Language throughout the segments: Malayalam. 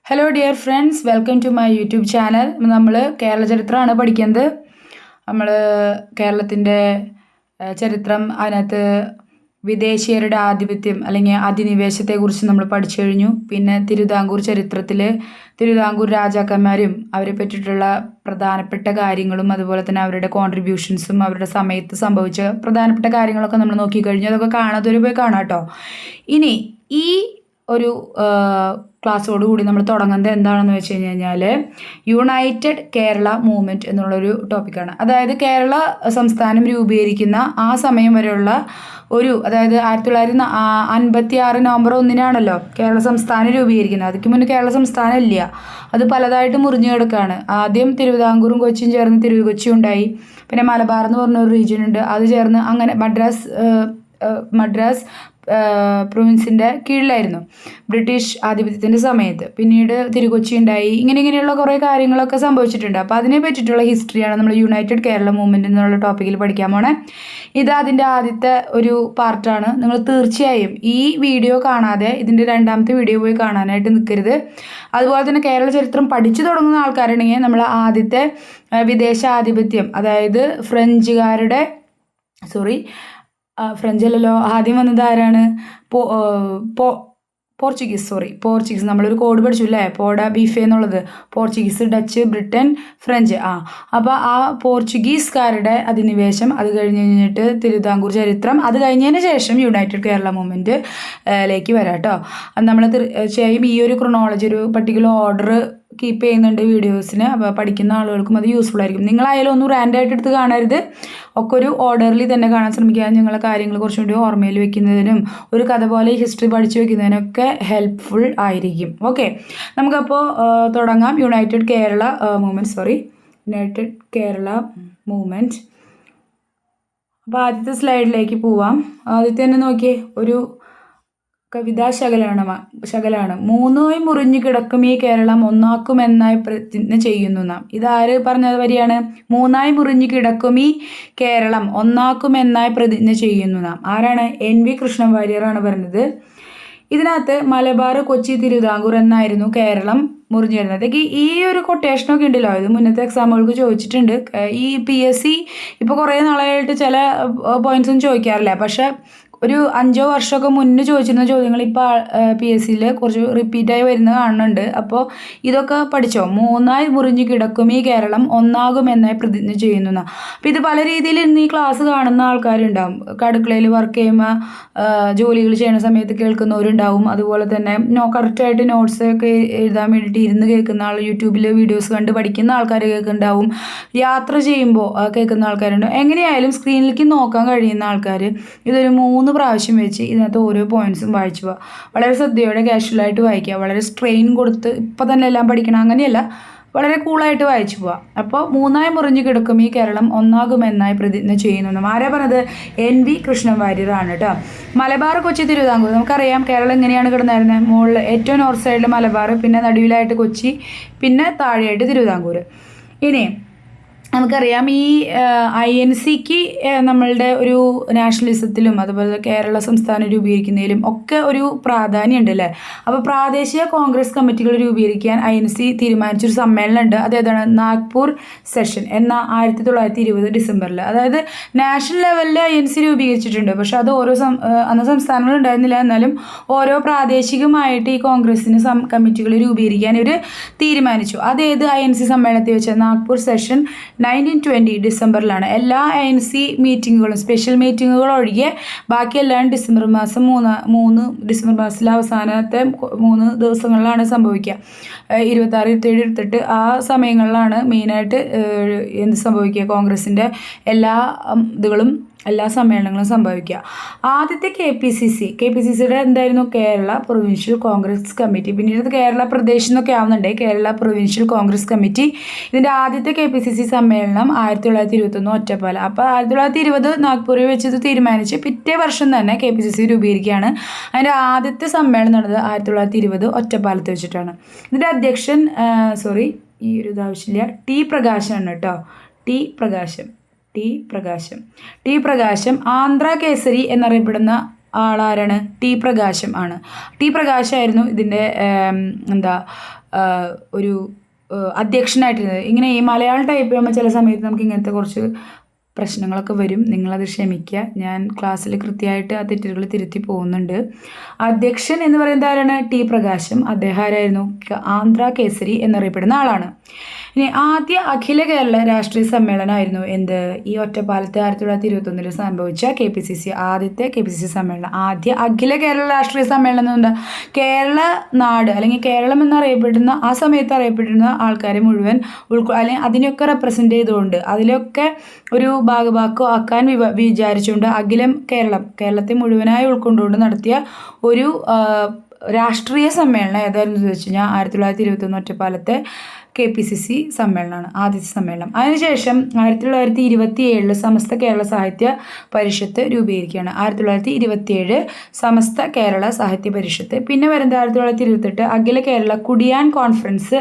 Hello dear friends, welcome to my YouTube channel. നമ്മൾ കേരള ചരിത്രമാണ് പഠിക്കുന്നത്. നമ്മൾ കേരളത്തിൻ്റെ ചരിത്രം, അതിനകത്ത് വിദേശീയരുടെ ആധിപത്യം അല്ലെങ്കിൽ അധിനിവേശത്തെക്കുറിച്ച് നമ്മൾ പഠിച്ചു കഴിഞ്ഞു. പിന്നെ തിരുവിതാംകൂർ ചരിത്രത്തിൽ തിരുവിതാംകൂർ രാജാക്കന്മാരും അവരെ പറ്റിയിട്ടുള്ള പ്രധാനപ്പെട്ട കാര്യങ്ങളും അതുപോലെ തന്നെ അവരുടെ കോൺട്രിബ്യൂഷൻസും അവരുടെ സമയത്ത് സംഭവിച്ച പ്രധാനപ്പെട്ട കാര്യങ്ങളൊക്കെ നമ്മൾ നോക്കിക്കഴിഞ്ഞു. അതൊക്കെ കാണാത്തൊരു പോയി കാണാം കേട്ടോ. ഇനി ഈ ഒരു ക്ലാസ്സോടുകൂടി നമ്മൾ തുടങ്ങുന്നത് എന്താണെന്ന് വെച്ച് കഴിഞ്ഞാൽ യുണൈറ്റഡ് കേരള മൂവ്മെൻറ്റ് എന്നുള്ളൊരു ടോപ്പിക്കാണ്. അതായത് കേരള സംസ്ഥാനം രൂപീകരിക്കുന്ന ആ സമയം വരെയുള്ള അതായത് 1956 നവംബർ 1 കേരള സംസ്ഥാനം രൂപീകരിക്കുന്നത്. അതിക്ക് മുന്നേ കേരള സംസ്ഥാനം ഇല്ല, അത് പലതായിട്ട് മുറിഞ്ഞു കിടക്കുകയാണ്. ആദ്യം തിരുവിതാംകൂറും കൊച്ചിയും ചേർന്ന് തിരുവി കൊച്ചി ഉണ്ടായി. പിന്നെ മലബാർ എന്ന് പറഞ്ഞൊരു റീജിയൻ ഉണ്ട്, അത് ചേർന്ന് അങ്ങനെ മദ്രാസ് പ്രൊവിൻസിൻ്റെ കീഴിലായിരുന്നു ബ്രിട്ടീഷ് ആധിപത്യത്തിൻ്റെ സമയത്ത്. പിന്നീട് തിരുകൊച്ചി ഉണ്ടായി. ഇങ്ങനെയുള്ള കുറേ കാര്യങ്ങളൊക്കെ സംഭവിച്ചിട്ടുണ്ട്. അപ്പോൾ അതിനെ പറ്റിയിട്ടുള്ള ഹിസ്റ്ററിയാണ് നമ്മൾ യുണൈറ്റഡ് കേരള മൂവ്മെൻറ്റ് എന്നുള്ള ടോപ്പിക്കിൽ പഠിക്കാൻ പോണേ. ഇത് അതിൻ്റെ ആദ്യത്തെ ഒരു പാർട്ടാണ്. നിങ്ങൾ തീർച്ചയായും ഈ വീഡിയോ കാണാതെ ഇതിൻ്റെ രണ്ടാമത്തെ വീഡിയോ പോയി കാണാനായിട്ട് നിൽക്കരുത്. അതുപോലെ തന്നെ കേരള ചരിത്രം പഠിച്ചു തുടങ്ങുന്ന ആൾക്കാരുണ്ടെങ്കിൽ നമ്മൾ ആദ്യത്തെ വിദേശാധിപത്യം, അതായത് ഫ്രഞ്ച് അല്ലല്ലോ, ആദ്യം വന്നത് ആരാണ്? പോർച്ചുഗീസ്. നമ്മളൊരു കോഡ് പഠിച്ചു അല്ലേ, പോഡ ബീഫെ എന്നുള്ളത്. Portuguese, Dutch, Britain, French. അപ്പോൾ ആ പോർച്ചുഗീസുകാരുടെ അധിനിവേശം, അത് കഴിഞ്ഞിട്ട് തിരുവിതാംകൂർ ചരിത്രം, അത് കഴിഞ്ഞതിന് ശേഷം യുണൈറ്റഡ് കേരള മൂവ്മെൻറ്റിലേക്ക് വരാം കേട്ടോ. അത് നമ്മൾ തീർച്ചയായും ഈ ഒരു ക്രൊണോളജി, ഒരു പർട്ടിക്കുലർ ഓർഡർ കീപ്പ് ചെയ്യുന്നുണ്ട് വീഡിയോസിന്. അപ്പോൾ പഠിക്കുന്ന ആളുകൾക്കും അത് യൂസ്ഫുൾ ആയിരിക്കും. നിങ്ങളായാലും ഒന്നും റാൻഡായിട്ട് എടുത്ത് കാണരുത്, ഒക്കെ ഒരു ഓർഡറിൽ തന്നെ കാണാൻ ശ്രമിക്കുക. നിങ്ങളെ കാര്യങ്ങൾ കുറച്ചും കൂടി ഓർമ്മയിൽ വെക്കുന്നതിനും ഒരു കഥ പോലെ ഹിസ്റ്ററി പഠിച്ചു വെക്കുന്നതിനൊക്കെ ഹെൽപ്ഫുൾ ആയിരിക്കും. ഓക്കെ, നമുക്കപ്പോൾ തുടങ്ങാം. United Kerala movement. അപ്പോൾ ആദ്യത്തെ സ്ലൈഡിലേക്ക് പോവാം. ആദ്യത്തെ തന്നെ നോക്കിയേ, ഒരു കവിതാശകലാണ്. മൂന്നായി മുറിഞ്ഞു കിടക്കും ഈ കേരളം ഒന്നാക്കുമെന്നായി പ്രതിജ്ഞ ചെയ്യുന്നു നാം. ഇതാര് പറഞ്ഞത് വരിയാണ്? മൂന്നായി മുറിഞ്ഞു കിടക്കും ഈ കേരളം ഒന്നാക്കുമെന്നായി പ്രതിജ്ഞ ചെയ്യുന്നു നാം. ആരാണ്? NV കൃഷ്ണൻ വാര്യരാണ് പറഞ്ഞത്. ഇതിനകത്ത് മലബാർ, കൊച്ചി, തിരുവിതാംകൂർ എന്നായിരുന്നു കേരളം മുറിഞ്ഞു വരുന്നത്. ഈ ഒരു കൊട്ടേഷനൊക്കെ ഉണ്ടല്ലോ, ഇത് മുന്നത്തെ എക്സാമുകൾക്ക് ചോദിച്ചിട്ടുണ്ട്. ഈ PSC ഇപ്പോൾ കുറേ നാളായിട്ട് ചില പോയിന്റ്സൊന്നും ചോദിക്കാറില്ല, പക്ഷെ ഒരു 5 വർഷമൊക്കെ മുന്നേ ചോദിച്ചിരുന്ന ചോദ്യങ്ങൾ ഇപ്പോൾ PSCയിൽ കുറച്ച് റിപ്പീറ്റായി വരുന്നത് കാണുന്നുണ്ട്. അപ്പോൾ ഇതൊക്കെ പഠിച്ചോ? മൂന്നായി മുറിഞ്ഞു കിടക്കും ഈ കേരളം ഒന്നാകുമെന്നായി പ്രതിജ്ഞ ചെയ്യുന്ന. അപ്പോൾ ഇത് പല രീതിയിൽ ഇന്ന് ഈ ക്ലാസ് കാണുന്ന ആൾക്കാരുണ്ടാവും. അടുക്കളയിൽ വർക്ക് ചെയ്യുമ്പോൾ ജോലികൾ ചെയ്യുന്ന സമയത്ത് കേൾക്കുന്നവരുണ്ടാവും. അതുപോലെ തന്നെ കറക്റ്റായിട്ട് നോട്ട്സ് ഒക്കെ എഴുതാൻ വേണ്ടിയിട്ട് ഇരുന്ന് കേൾക്കുന്ന ആൾ, യൂട്യൂബിൽ വീഡിയോസ് കണ്ട് പഠിക്കുന്ന ആൾക്കാർ കേൾക്കുന്നുണ്ടാവും. യാത്ര ചെയ്യുമ്പോൾ കേൾക്കുന്ന ആൾക്കാരുണ്ടാവും. എങ്ങനെയായാലും സ്ക്രീനിലേക്ക് നോക്കാൻ കഴിയുന്ന ആൾക്കാർ ഇതൊരു 3 പ്രാവശ്യം വെച്ച് ഇതിനകത്ത് ഓരോ പോയിന്റ്സും വായിച്ചു പോവുക. വളരെ ശ്രദ്ധയോടെ കാഷ്വലായിട്ട് വായിക്കുക. വളരെ സ്ട്രെയിൻ കൊടുത്ത് ഇപ്പം തന്നെ എല്ലാം പഠിക്കണം അങ്ങനെയല്ല, വളരെ കൂളായിട്ട് വായിച്ചു പോവാം. അപ്പോൾ മൂന്നായി മുറിഞ്ഞു കിടക്കും ഈ കേരളം ഒന്നാകുമെന്നായി പ്രതിജ്ഞ ചെയ്യുന്നു. ആരാ പറഞ്ഞത്? NV കൃഷ്ണൻ വാര്യരാണ് കേട്ടോ. മലബാർ, കൊച്ചി, തിരുവിതാംകൂർ. നമുക്കറിയാം കേരളം എങ്ങനെയാണ് കിടന്നായിരുന്നത്. മുകളിൽ ഏറ്റവും നോർത്ത് സൈഡിൽ മലബാർ, പിന്നെ നടുവിലായിട്ട് കൊച്ചി, പിന്നെ താഴെയായിട്ട് തിരുവിതാംകൂർ. ഇനി നമുക്കറിയാം ഈ INCക്ക് നമ്മളുടെ ഒരു നാഷണലിസത്തിലും അതുപോലെ കേരള സംസ്ഥാനം രൂപീകരിക്കുന്നതിലും ഒക്കെ ഒരു പ്രാധാന്യമുണ്ട് അല്ലേ. അപ്പോൾ പ്രാദേശിക കോൺഗ്രസ് കമ്മിറ്റികൾ രൂപീകരിക്കാൻ INC തീരുമാനിച്ചൊരു സമ്മേളനം ഉണ്ട്. അതേതാണ്? നാഗ്പൂർ സെഷൻ എന്ന 1920 ഡിസംബറിൽ. അതായത് നാഷണൽ ലെവലിൽ INC രൂപീകരിച്ചിട്ടുണ്ട്, പക്ഷെ അത് അന്ന് സംസ്ഥാനങ്ങൾ ഉണ്ടായിരുന്നില്ല. എന്നാലും ഓരോ പ്രാദേശികമായിട്ട് ഈ കോൺഗ്രസിന് കമ്മിറ്റികൾ രൂപീകരിക്കാൻ ഇവർ തീരുമാനിച്ചു. അതേത് INC സമ്മേളനത്തിൽ വെച്ചാൽ നാഗ്പൂർ സെഷൻ 1920 ഡിസംബറിലാണ്. എല്ലാ INC മീറ്റിങ്ങുകളും, സ്പെഷ്യൽ മീറ്റിങ്ങുകൾ ഒഴികെ ബാക്കിയെല്ലാം ഡിസംബർ മാസം 3 ഡിസംബർ മാസത്തിലെ അവസാനത്തെ 3 ദിവസങ്ങളിലാണ് സംഭവിക്കുക. 26, 27, 28 ആ സമയങ്ങളിലാണ് മെയിനായിട്ട് എന്ത് സംഭവിക്കുക? കോൺഗ്രസിൻ്റെ എല്ലാ സമ്മേളനങ്ങളും സംഭവിക്കുക. ആദ്യത്തെ KPCCയുടെ എന്തായിരുന്നു? Kerala provincial Congress committee. പിന്നീട് കേരള പ്രദേശ് എന്നൊക്കെ ആവുന്നുണ്ട്, കേരള പ്രൊവിൻഷ്യൽ കോൺഗ്രസ് കമ്മിറ്റി. ഇതിൻ്റെ ആദ്യത്തെ KPCC സമ്മേളനം 1921 ഒറ്റപ്പാല. അപ്പോൾ 1920 നാഗ്പൂരിൽ വെച്ച് ഇത് തീരുമാനിച്ച് പിറ്റേ വർഷം തന്നെ KPCC രൂപീകരിക്കുകയാണ്. അതിൻ്റെ ആദ്യത്തെ സമ്മേളനം നടന്നത് 1920 ഒറ്റപ്പാലത്ത് വെച്ചിട്ടാണ്. ഇതിൻ്റെ അധ്യക്ഷൻ ഈ ഒരു ഇതാവശ്യമില്ല, T പ്രകാശനാണ് കേട്ടോ. ടി പ്രകാശം ആന്ധ്ര കേസരി എന്നറിയപ്പെടുന്ന ആളാരാണ്? ടി പ്രകാശം ആണ്. ടി പ്രകാശമായിരുന്നു ഇതിൻ്റെ ഒരു അധ്യക്ഷനായിട്ടിരുന്നത്. ഇങ്ങനെ ഈ മലയാളം ടൈപ്പ് ചെയ്യുമ്പോൾ ചില സമയത്ത് നമുക്ക് ഇങ്ങനത്തെ കുറച്ച് പ്രശ്നങ്ങളൊക്കെ വരും. നിങ്ങളത് ക്ഷമിക്കുക. ഞാൻ ക്ലാസ്സിൽ കൃത്യമായിട്ട് ആ തെറ്റുകൾ തിരുത്തി പോകുന്നുണ്ട്. അധ്യക്ഷൻ എന്ന് പറയുന്നത് ആരാണ്? ടി പ്രകാശം. അദ്ദേഹം ആരായിരുന്നു? ആന്ധ്ര കേസരി എന്നറിയപ്പെടുന്ന ആളാണ്. ഇനി ആദ്യ അഖില കേരള രാഷ്ട്രീയ സമ്മേളനമായിരുന്നു എന്ത്? ഈ ഒറ്റപ്പാലത്ത് 1921 സംഭവിച്ച ആദ്യത്തെ KPCC സമ്മേളനം. ആദ്യ അഖില കേരള രാഷ്ട്രീയ സമ്മേളനം എന്താ? കേരള നാട് അല്ലെങ്കിൽ കേരളം എന്നറിയപ്പെടുന്ന ആ സമയത്ത് അറിയപ്പെടുന്ന ആൾക്കാരെ മുഴുവൻ അല്ലെങ്കിൽ അതിനെയൊക്കെ റെപ്രസെൻ്റ് ചെയ്തുകൊണ്ട് അതിലൊക്കെ ഒരു ആക്കാൻ വിചാരിച്ചുകൊണ്ട് കേരളത്തെ മുഴുവനായി ഉൾക്കൊണ്ടുകൊണ്ട് നടത്തിയ ഒരു രാഷ്ട്രീയ സമ്മേളനം ഏതായിരുന്നു വെച്ച് കഴിഞ്ഞാൽ 1921 ഒറ്റപ്പാലത്തെ KPCC സമ്മേളനമാണ് ആദ്യത്തെ സമ്മേളനം. അതിനുശേഷം 1927 സമസ്ത കേരള സാഹിത്യ പരിഷത്ത് രൂപീകരിക്കുകയാണ്. 1927 സമസ്ത കേരള സാഹിത്യ പരിഷത്ത്. പിന്നെ വരുന്നത് 1928 അഖില കേരള കുടിയാൻ കോൺഫറൻസ്.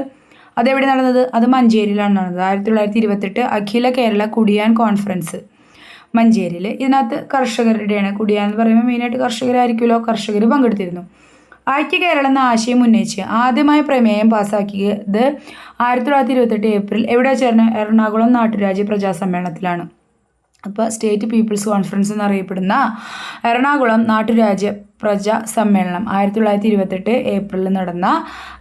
അതെവിടെ നടന്നത്? അത് മഞ്ചേരിയിലാണ് നടന്നത്. 1928 അഖില കേരള കുടിയാൻ കോൺഫറൻസ് മഞ്ചേരിയിൽ. ഇതിനകത്ത് കർഷകരുടെയാണ്. കുടിയാൻ എന്ന് പറയുമ്പോൾ മെയിനായിട്ട് കർഷകരായിരിക്കുമല്ലോ. കർഷകർ പങ്കെടുത്തിരുന്നു. ഐക്യ കേരളം എന്ന ആശയം ഉന്നയിച്ച് ആദ്യമായി പ്രമേയം പാസ്സാക്കിയത് 1928 ഏപ്രിൽ എവിടെ ചേർന്ന? എറണാകുളം നാട്ടുരാജ്യ പ്രജാസമ്മേളനത്തിലാണ്. അപ്പോൾ സ്റ്റേറ്റ് പീപ്പിൾസ് കോൺഫറൻസ് എന്നറിയപ്പെടുന്ന എറണാകുളം നാട്ടുരാജ്യ പ്രജാ സമ്മേളനം 1928 ഏപ്രിലിൽ നടന്ന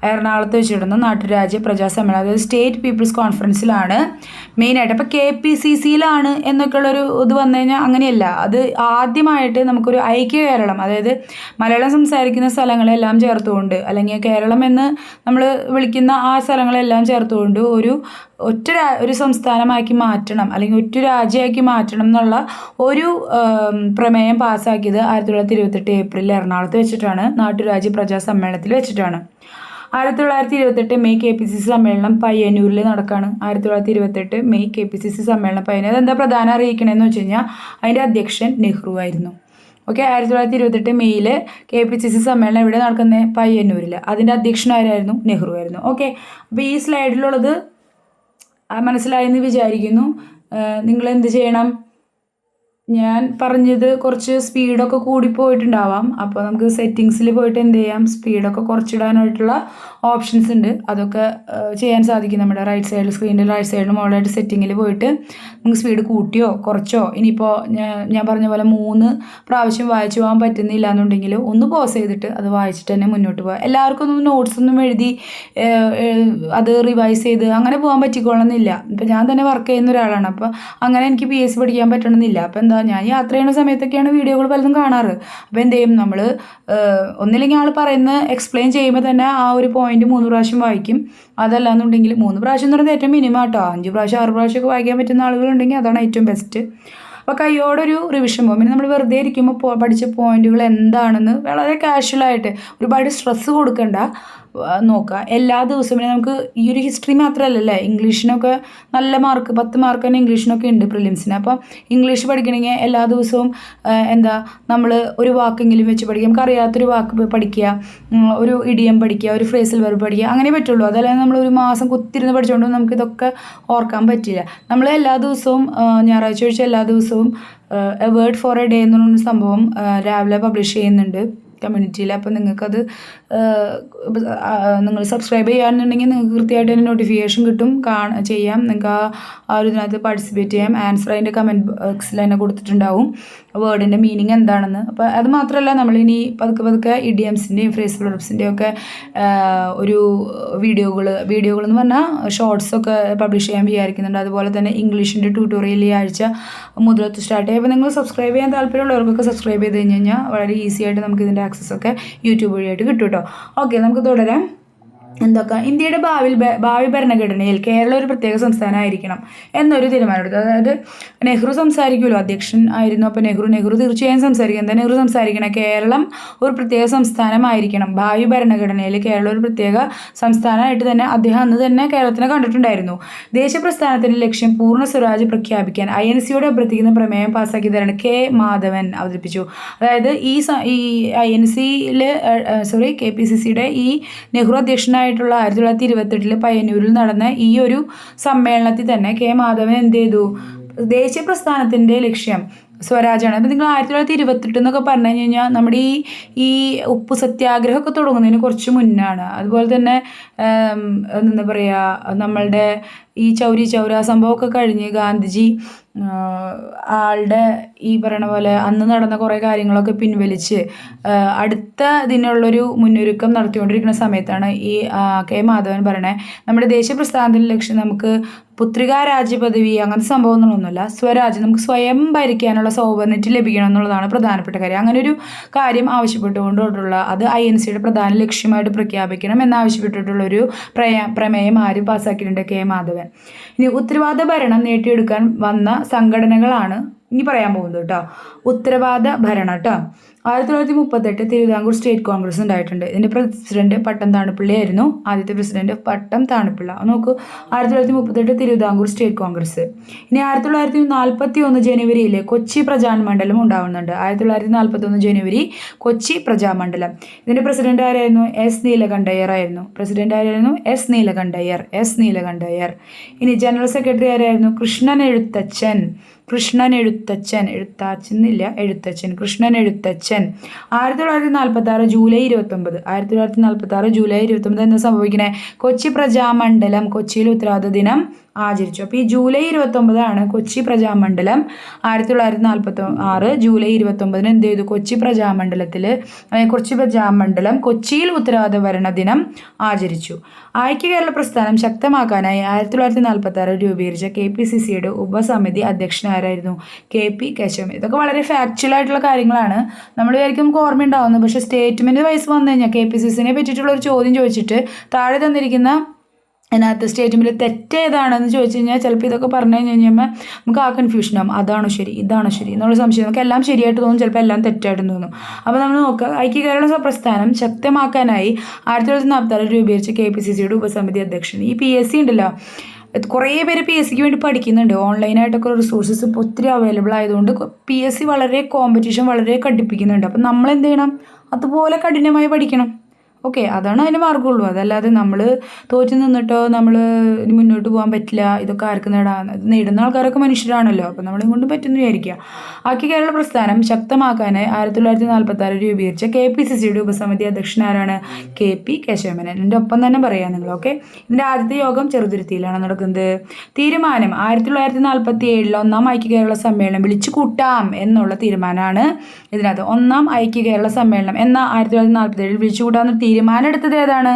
എറണാകുളത്ത് വെച്ച് നടന്ന നാട്ടുരാജ്യ പ്രജാ സമ്മേളനം, അതായത് സ്റ്റേറ്റ് പീപ്പിൾസ് കോൺഫറൻസിലാണ് മെയിനായിട്ട്. അപ്പോൾ KPCCയിലാണ് എന്നൊക്കെയുള്ളൊരു ഇത് വന്നു കഴിഞ്ഞാൽ അങ്ങനെയല്ല. അത് ആദ്യമായിട്ട് നമുക്കൊരു ഐക്യ കേരളം, അതായത് മലയാളം സംസാരിക്കുന്ന സ്ഥലങ്ങളെല്ലാം ചേർത്തുകൊണ്ട് അല്ലെങ്കിൽ കേരളം എന്ന് നമ്മൾ വിളിക്കുന്ന ആ സ്ഥലങ്ങളെല്ലാം ചേർത്തുകൊണ്ട് ഒരു സംസ്ഥാനമാക്കി മാറ്റണം അല്ലെങ്കിൽ ഒറ്റ രാജ്യമാക്കി മാറ്റണം എന്നുള്ള ഒരു പ്രമേയം പാസ്സാക്കിയത് 1928 ഏപ്രിൽ എറണാകുളത്ത് വെച്ചിട്ടാണ്. നാട്ടുരാജ്യ പ്രജാ സമ്മേളനത്തിൽ വെച്ചിട്ടാണ്. 1928 മെയ് KPCC സമ്മേളനം പയ്യന്നൂരിൽ നടക്കുകയാണ്. 1928 മെയ് KPCC സമ്മേളനം പയ്യന്നൂർ. അതെന്താ പ്രധാനം അറിയിക്കണമെന്ന് വെച്ച് കഴിഞ്ഞാൽ അതിൻ്റെ അധ്യക്ഷൻ നെഹ്റു ആയിരുന്നു. ഓക്കെ, 1928 മെയ്യിൽ KPCC സമ്മേളനം ഇവിടെ നടക്കുന്നത് പയ്യന്നൂരിൽ. അതിൻ്റെ അധ്യക്ഷനായിരുന്നു നെഹ്റു ആയിരുന്നു. ഓക്കെ, അപ്പോൾ ഈ സ്ലൈഡിലുള്ളത് മനസ്സിലായെന്ന് വിചാരിക്കുന്നു. നിങ്ങൾ എന്ത് ചെയ്യണം? ഞാൻ പറഞ്ഞത് കുറച്ച് സ്പീഡൊക്കെ കൂടിപ്പോയിട്ടുണ്ടാവാം. അപ്പോൾ നമുക്ക് സെറ്റിങ്സിൽ പോയിട്ട് എന്ത് ചെയ്യാം? സ്പീഡൊക്കെ കുറച്ചിടാനായിട്ടുള്ള ഓപ്ഷൻസ് ഉണ്ട്. അതൊക്കെ ചെയ്യാൻ സാധിക്കും. നമ്മുടെ റൈറ്റ് സൈഡിൽ, സ്ക്രീനിൻ്റെ റൈറ്റ് സൈഡിൽ മുകളിലായിട്ട് സെറ്റിങ്ങിൽ പോയിട്ട് നമുക്ക് സ്പീഡ് കൂട്ടിയോ കുറച്ചോ, ഇനിയിപ്പോൾ ഞാൻ പറഞ്ഞ പോലെ 3 പ്രാവശ്യം വായിച്ചു പോകാൻ പറ്റുന്നില്ല എന്നുണ്ടെങ്കിൽ ഒന്ന് പോസ് ചെയ്തിട്ട് അത് വായിച്ചിട്ട് തന്നെ മുന്നോട്ട് പോകാം. എല്ലാവർക്കും ഒന്നും നോട്ട്സൊന്നും എഴുതി അത് റിവൈസ് ചെയ്ത് അങ്ങനെ പോകാൻ പറ്റിക്കൊള്ളണമെന്നില്ല. ഇപ്പോൾ ഞാൻ തന്നെ വർക്ക് ചെയ്യുന്ന ഒരാളാണ്. അപ്പോൾ അങ്ങനെ എനിക്ക് PSC പഠിക്കാൻ പറ്റണമെന്നില്ല. അപ്പോൾ എന്താ, ഞാൻ യാത്ര ചെയ്യുന്ന സമയത്തൊക്കെയാണ് വീഡിയോകൾ പലതും കാണാറ്. അപ്പോൾ എന്ത് ചെയ്യും, നമ്മൾ ഒന്നില്ലെങ്കിൽ ആൾ പറയുന്നത് എക്സ്പ്ലെയിൻ ചെയ്യുമ്പോൾ തന്നെ ആ ഒരു പോയിന്റ് 3 പ്രാവശ്യം വായിക്കും. അതല്ലാന്നുണ്ടെങ്കിൽ 3 പ്രാവശ്യം എന്ന് പറയുന്നത് ഏറ്റവും മിനിമം കേട്ടോ. 5 പ്രാവശ്യം 6 പ്രാവശ്യമൊക്കെ വായിക്കാൻ പറ്റുന്ന ആളുകളുണ്ടെങ്കിൽ അതാണ് ഏറ്റവും ബെസ്റ്റ്. അപ്പോൾ കയ്യോടൊരു റിവിഷൻ പോകും. പിന്നെ നമ്മൾ വെറുതെ ഇരിക്കുമ്പോൾ പഠിച്ച പോയിന്റുകൾ എന്താണെന്ന് വളരെ കാഷ്വലായിട്ട്, ഒരുപാട് സ്ട്രെസ്സ് കൊടുക്കണ്ട, നോക്കുക. എല്ലാ ദിവസവും നമുക്ക് ഈ ഒരു ഹിസ്റ്ററി മാത്രമല്ലല്ലേ, ഇംഗ്ലീഷിനൊക്കെ നല്ല മാർക്ക് 10 മാർക്ക് തന്നെ ഇംഗ്ലീഷിനൊക്കെ ഉണ്ട് പ്രിലിംസിന്. അപ്പോൾ ഇംഗ്ലീഷ് പഠിക്കണമെങ്കിൽ എല്ലാ ദിവസവും നമ്മൾ ഒരു വാക്കെങ്കിലും വെച്ച് പഠിക്കുക. നമുക്ക് അറിയാത്തൊരു വാക്ക് പഠിക്കുക, ഒരു ഇഡിയം പഠിക്കുക, ഒരു ഫ്രേസൽ വെർബ് പഠിക്കുക, അങ്ങനെ പറ്റുള്ളൂ. അതല്ലാതെ നമ്മൾ ഒരു മാസം കുത്തിരുന്ന് പഠിച്ചുകൊണ്ട് നമുക്കിതൊക്കെ ഓർക്കാൻ പറ്റില്ല. നമ്മൾ എല്ലാ ദിവസവും ഞായറാഴ്ച ഒഴിച്ച് എല്ലാ ദിവസവും A word for A day എന്ന് പറഞ്ഞൊരു സംഭവം രാവിലെ പബ്ലിഷ് ചെയ്യുന്നുണ്ട് കമ്മ്യൂണിറ്റിയിൽ. അപ്പോൾ നിങ്ങൾക്കത് നിങ്ങൾ സബ്സ്ക്രൈബ് ചെയ്യുകയാണെന്നുണ്ടെങ്കിൽ നിങ്ങൾക്ക് കൃത്യമായിട്ട് തന്നെ നോട്ടിഫിക്കേഷൻ കിട്ടും, ചെയ്യാം. നിങ്ങൾക്ക് ആ ഒരു ഇതിനകത്ത് പാർട്ടിസിപ്പേറ്റ് ചെയ്യാം. ആൻസർ അതിൻ്റെ കമൻറ്റ് ബോക്സിൽ തന്നെ കൊടുത്തിട്ടുണ്ടാവും, വേർഡിൻ്റെ മീനിങ് എന്താണെന്ന്. അപ്പോൾ അത് മാത്രമല്ല, നമ്മളിനി പതുക്കെ ഇഡിയംസിൻ്റെയും ഫ്രേസ് വെർബ്സിൻ്റെയും ഒക്കെ ഒരു വീഡിയോകൾ എന്ന് പറഞ്ഞാൽ ഷോർട്സൊക്കെ പബ്ലിഷ് ചെയ്യാൻ വിചാരിക്കുന്നുണ്ട്. അതുപോലെ തന്നെ ഇംഗ്ലീഷിൻ്റെ ട്യൂട്ടോറിയൽ ഈ ആഴ്ച മുതലത്ത് സ്റ്റാർട്ട് ചെയ്യും. അപ്പോൾ നിങ്ങൾ സബ്സ്ക്രൈബ് ചെയ്യാൻ താല്പര്യമുള്ളവർക്കൊക്കെ സബ്സ്ക്രൈബ് ചെയ്ത് കഴിഞ്ഞ് കഴിഞ്ഞാൽ വളരെ ഈസി ആയിട്ട് നമുക്ക് ഇതിൻ്റെ ആക്സസ് ഒക്കെ യൂട്യൂബ് വഴിയായിട്ട് കിട്ടും കേട്ടോ. ഓക്കെ, നമുക്ക് തുടരാം. എന്തൊക്കെ? ഇന്ത്യയുടെ ഭാവി ഭരണഘടനയിൽ കേരളം ഒരു പ്രത്യേക സംസ്ഥാനമായിരിക്കണം എന്നൊരു തീരുമാനമെടുത്തു. അതായത് നെഹ്റു സംസാരിക്കുമല്ലോ, അധ്യക്ഷൻ ആയിരുന്നു. അപ്പോൾ നെഹ്റു തീർച്ചയായും സംസാരിക്കും. എന്താ നെഹ്റു സംസാരിക്കണം? കേരളം ഒരു പ്രത്യേക സംസ്ഥാനമായിരിക്കണം. ഭാവി ഭരണഘടനയിൽ കേരളം ഒരു പ്രത്യേക സംസ്ഥാനമായിട്ട് തന്നെ അദ്ദേഹം അന്ന് തന്നെ കേരളത്തിനെ കണ്ടിട്ടുണ്ടായിരുന്നു. ദേശീയ പ്രസ്ഥാനത്തിൻ്റെ ലക്ഷ്യം പൂർണ്ണ സ്വരാജ് പ്രഖ്യാപിക്കാൻ INC-യോട് അഭ്യർത്ഥിക്കുന്ന പ്രമേയം പാസ്സാക്കിയതാണ് K. മാധവൻ അവതരിപ്പിച്ചു. അതായത് KPCCയുടെ ഈ നെഹ്റു അധ്യക്ഷനായിട്ടുള്ള 1928 പയ്യന്നൂരിൽ നടന്ന ഈ ഒരു സമ്മേളനത്തിൽ തന്നെ K. മാധവൻ എന്ത് ചെയ്തു? ദേശീയ പ്രസ്ഥാനത്തിൻ്റെ ലക്ഷ്യം സ്വരാജാണ്. അപ്പം നിങ്ങൾ 1928 എന്നൊക്കെ പറഞ്ഞു കഴിഞ്ഞാൽ നമ്മുടെ ഈ ഉപ്പ് സത്യാഗ്രഹമൊക്കെ തുടങ്ങുന്നതിന് കുറച്ച് മുന്നാണ്. അതുപോലെ തന്നെ എന്താ പറയുക, നമ്മളുടെ ഈ ചൗരി ചൗര സംഭവമൊക്കെ കഴിഞ്ഞ് ഗാന്ധിജി ആളുടെ ഈ പറയണ പോലെ അന്ന് നടന്ന കുറേ കാര്യങ്ങളൊക്കെ പിൻവലിച്ച് അടുത്ത ഇതിനുള്ളൊരു മുന്നൊരുക്കം നടത്തിക്കൊണ്ടിരിക്കുന്ന സമയത്താണ് ഈ കെ മാധവൻ പറയണേ, നമ്മുടെ ദേശീയ പ്രസ്ഥാനത്തിൻ്റെ ലക്ഷ്യം നമുക്ക് പുത്രികാ രാജ്യ പദവി അങ്ങനത്തെ സംഭവങ്ങളൊന്നുമില്ല, സ്വരാജ്യം, നമുക്ക് സ്വയം ഭരിക്കാനുള്ള സോവറിനിറ്റി ലഭിക്കണം എന്നുള്ളതാണ് പ്രധാനപ്പെട്ട കാര്യം. അങ്ങനെ ഒരു കാര്യം ആവശ്യപ്പെട്ടുകൊണ്ടുള്ള അത് INCയുടെ പ്രധാന ലക്ഷ്യമായിട്ട് പ്രഖ്യാപിക്കണം എന്നാവശ്യപ്പെട്ടിട്ടുള്ളൊരു പ്രമേയം ആര് പാസ്സാക്കിയിട്ടുണ്ട്? കെ മാധവൻ. ഇനി ഉത്തരവാദ ഭരണം നേടിയെടുക്കാൻ വന്ന സംഘടനകളാണ് ഇനി പറയാൻ പോകുന്നത് കേട്ടോ. ഉത്തരവാദ ഭരണം കേട്ടോ. 1938 തിരുവിതാംകൂർ സ്റ്റേറ്റ് കോൺഗ്രസ് ഉണ്ടായിട്ടുണ്ട്. ഇതിൻ്റെ പ്രസിഡന്റ് പട്ടം താണുപിള്ള ആയിരുന്നു. ആദ്യത്തെ പ്രസിഡന്റ് പട്ടം താണുപിള്ള. നോക്കൂ, 1938 തിരുവിതാംകൂർ സ്റ്റേറ്റ് കോൺഗ്രസ്. ഇനി 1941 ജനുവരിയിൽ കൊച്ചി പ്രജാമണ്ഡലം ഉണ്ടാവുന്നുണ്ട്. 1941 ജനുവരി കൊച്ചി പ്രജാമണ്ഡലം. ഇതിൻ്റെ പ്രസിഡന്റ് ആരായിരുന്നു? എസ് നീലകണ്ഠയ്യർ ആയിരുന്നു. പ്രസിഡന്റ് ആരായിരുന്നു? എസ് നീലകണ്ഠയ്യർ. ഇനി ജനറൽ സെക്രട്ടറി ആരായിരുന്നു? കൃഷ്ണൻ എഴുത്തച്ഛൻ. കൃഷ്ണൻ എഴുത്തച്ഛൻ 1946 ജൂലൈ 29 എന്ന് സംഭവിക്കണേ? കൊച്ചി പ്രജാമണ്ഡലം കൊച്ചിയിൽ ഉത്തരവാദിത്ത ദിനം ആചരിച്ചു. അപ്പോൾ ഈ ജൂലൈ 29 കൊച്ചി പ്രജാമണ്ഡലം 1946 ജൂലൈ 29 എന്ത് ചെയ്തു? കൊച്ചി പ്രജാമണ്ഡലം കൊച്ചിയിൽ ഉത്തരവാദിത്ത ഭരണ ദിനം ആചരിച്ചു. ഐക്യ കേരള പ്രസ്ഥാനം ശക്തമാക്കാനായി 1946 രൂപീകരിച്ച KPCCയുടെ ഉപസമിതി അധ്യക്ഷനാരായിരുന്നു? KP കേശവൻ. ഇതൊക്കെ വളരെ ഫാക്ച്വൽ ആയിട്ടുള്ള കാര്യങ്ങളാണ്. നമ്മൾ വിചാരിക്കും നമുക്ക് ഓർമ്മയുണ്ടാവുന്നു, പക്ഷേ സ്റ്റേറ്റ്മെൻറ്റ് വൈസ് വന്നു കഴിഞ്ഞാൽ KPCCനെ പറ്റിയിട്ടുള്ള ഒരു ചോദ്യം ചോദിച്ചിട്ട് താഴെ തന്നിരിക്കുന്ന അതിനകത്ത് സ്റ്റേറ്റ്മെൻറ്റിൽ തെറ്റേതാണെന്ന് ചോദിച്ചു കഴിഞ്ഞാൽ ചിലപ്പോൾ ഇതൊക്കെ പറഞ്ഞു കഴിഞ്ഞാൽ നമുക്ക് ആ കൺഫ്യൂഷനാകും. അതാണോ ശരി, ഇതാണോ ശരി എന്നുള്ള സംശയം. നമുക്ക് എല്ലാം ശരിയായിട്ട് തോന്നും, ചിലപ്പോൾ എല്ലാം തെറ്റായിട്ട് തോന്നും. അപ്പോൾ നമ്മൾ നോക്കുക, ഐക്യ കേരള പ്രസ്ഥാനം ശക്തമാക്കാനായി 1946 രൂപീകരിച്ച KPCCയുടെ ഉപസമിതി അധ്യക്ഷൻ. ഈ PSC ഉണ്ടല്ലോ, കുറേ പേര് PSCക്ക് വേണ്ടി പഠിക്കുന്നുണ്ട്. ഓൺലൈനായിട്ടൊക്കെ റിസോഴ്സസ് ഇപ്പോൾ ഒത്തിരി അവൈലബിൾ ആയതുകൊണ്ട് PSC വളരെ കോമ്പറ്റീഷൻ വളരെ കടുപ്പിക്കുന്നുണ്ട്. അപ്പം നമ്മൾ എന്ത് ചെയ്യണം? അതുപോലെ കഠിനമായി പഠിക്കണം. ഓക്കെ, അതാണ് അതിന് മാർഗമുള്ളൂ. അതല്ലാതെ നമ്മൾ തോറ്റു നിന്നിട്ടോ നമ്മൾ ഇനി മുന്നോട്ട് പോകാൻ പറ്റില്ല, ഇതൊക്കെ ആർക്ക് നേടുന്ന ആൾക്കാരൊക്കെ മനുഷ്യരാണല്ലോ, അപ്പോൾ നമ്മളെയും കൊണ്ട് പറ്റുമെന്ന് വിചാരിക്കുക. ഐക്യ കേരള പ്രസ്ഥാനം ശക്തമാക്കാനായി 1946 രൂപീകരിച്ച KPCCയുടെ ഉപസമിതി അധ്യക്ഷൻ ആരാണ്? KP കേശവമേനോൻ. ഇതിൻ്റെ ഒപ്പം തന്നെ പറയാം നിങ്ങൾ. ഓക്കെ, ഇതിൻ്റെ ആദ്യത്തെ യോഗം ചെറുതുരുത്തിയിലാണ് നടക്കുന്നത്. തീരുമാനം 1947 ഒന്നാം ഐക്യ കേരള സമ്മേളനം വിളിച്ചു കൂട്ടാം എന്നുള്ള തീരുമാനമാണ് ഇതിനകത്ത്. ഒന്നാം ഐക്യ കേരള സമ്മേളനം എന്ന 1947 വിളിച്ചു കൂട്ടാമെന്ന് തീരുമാനം എടുത്തത് ഏതാണ്?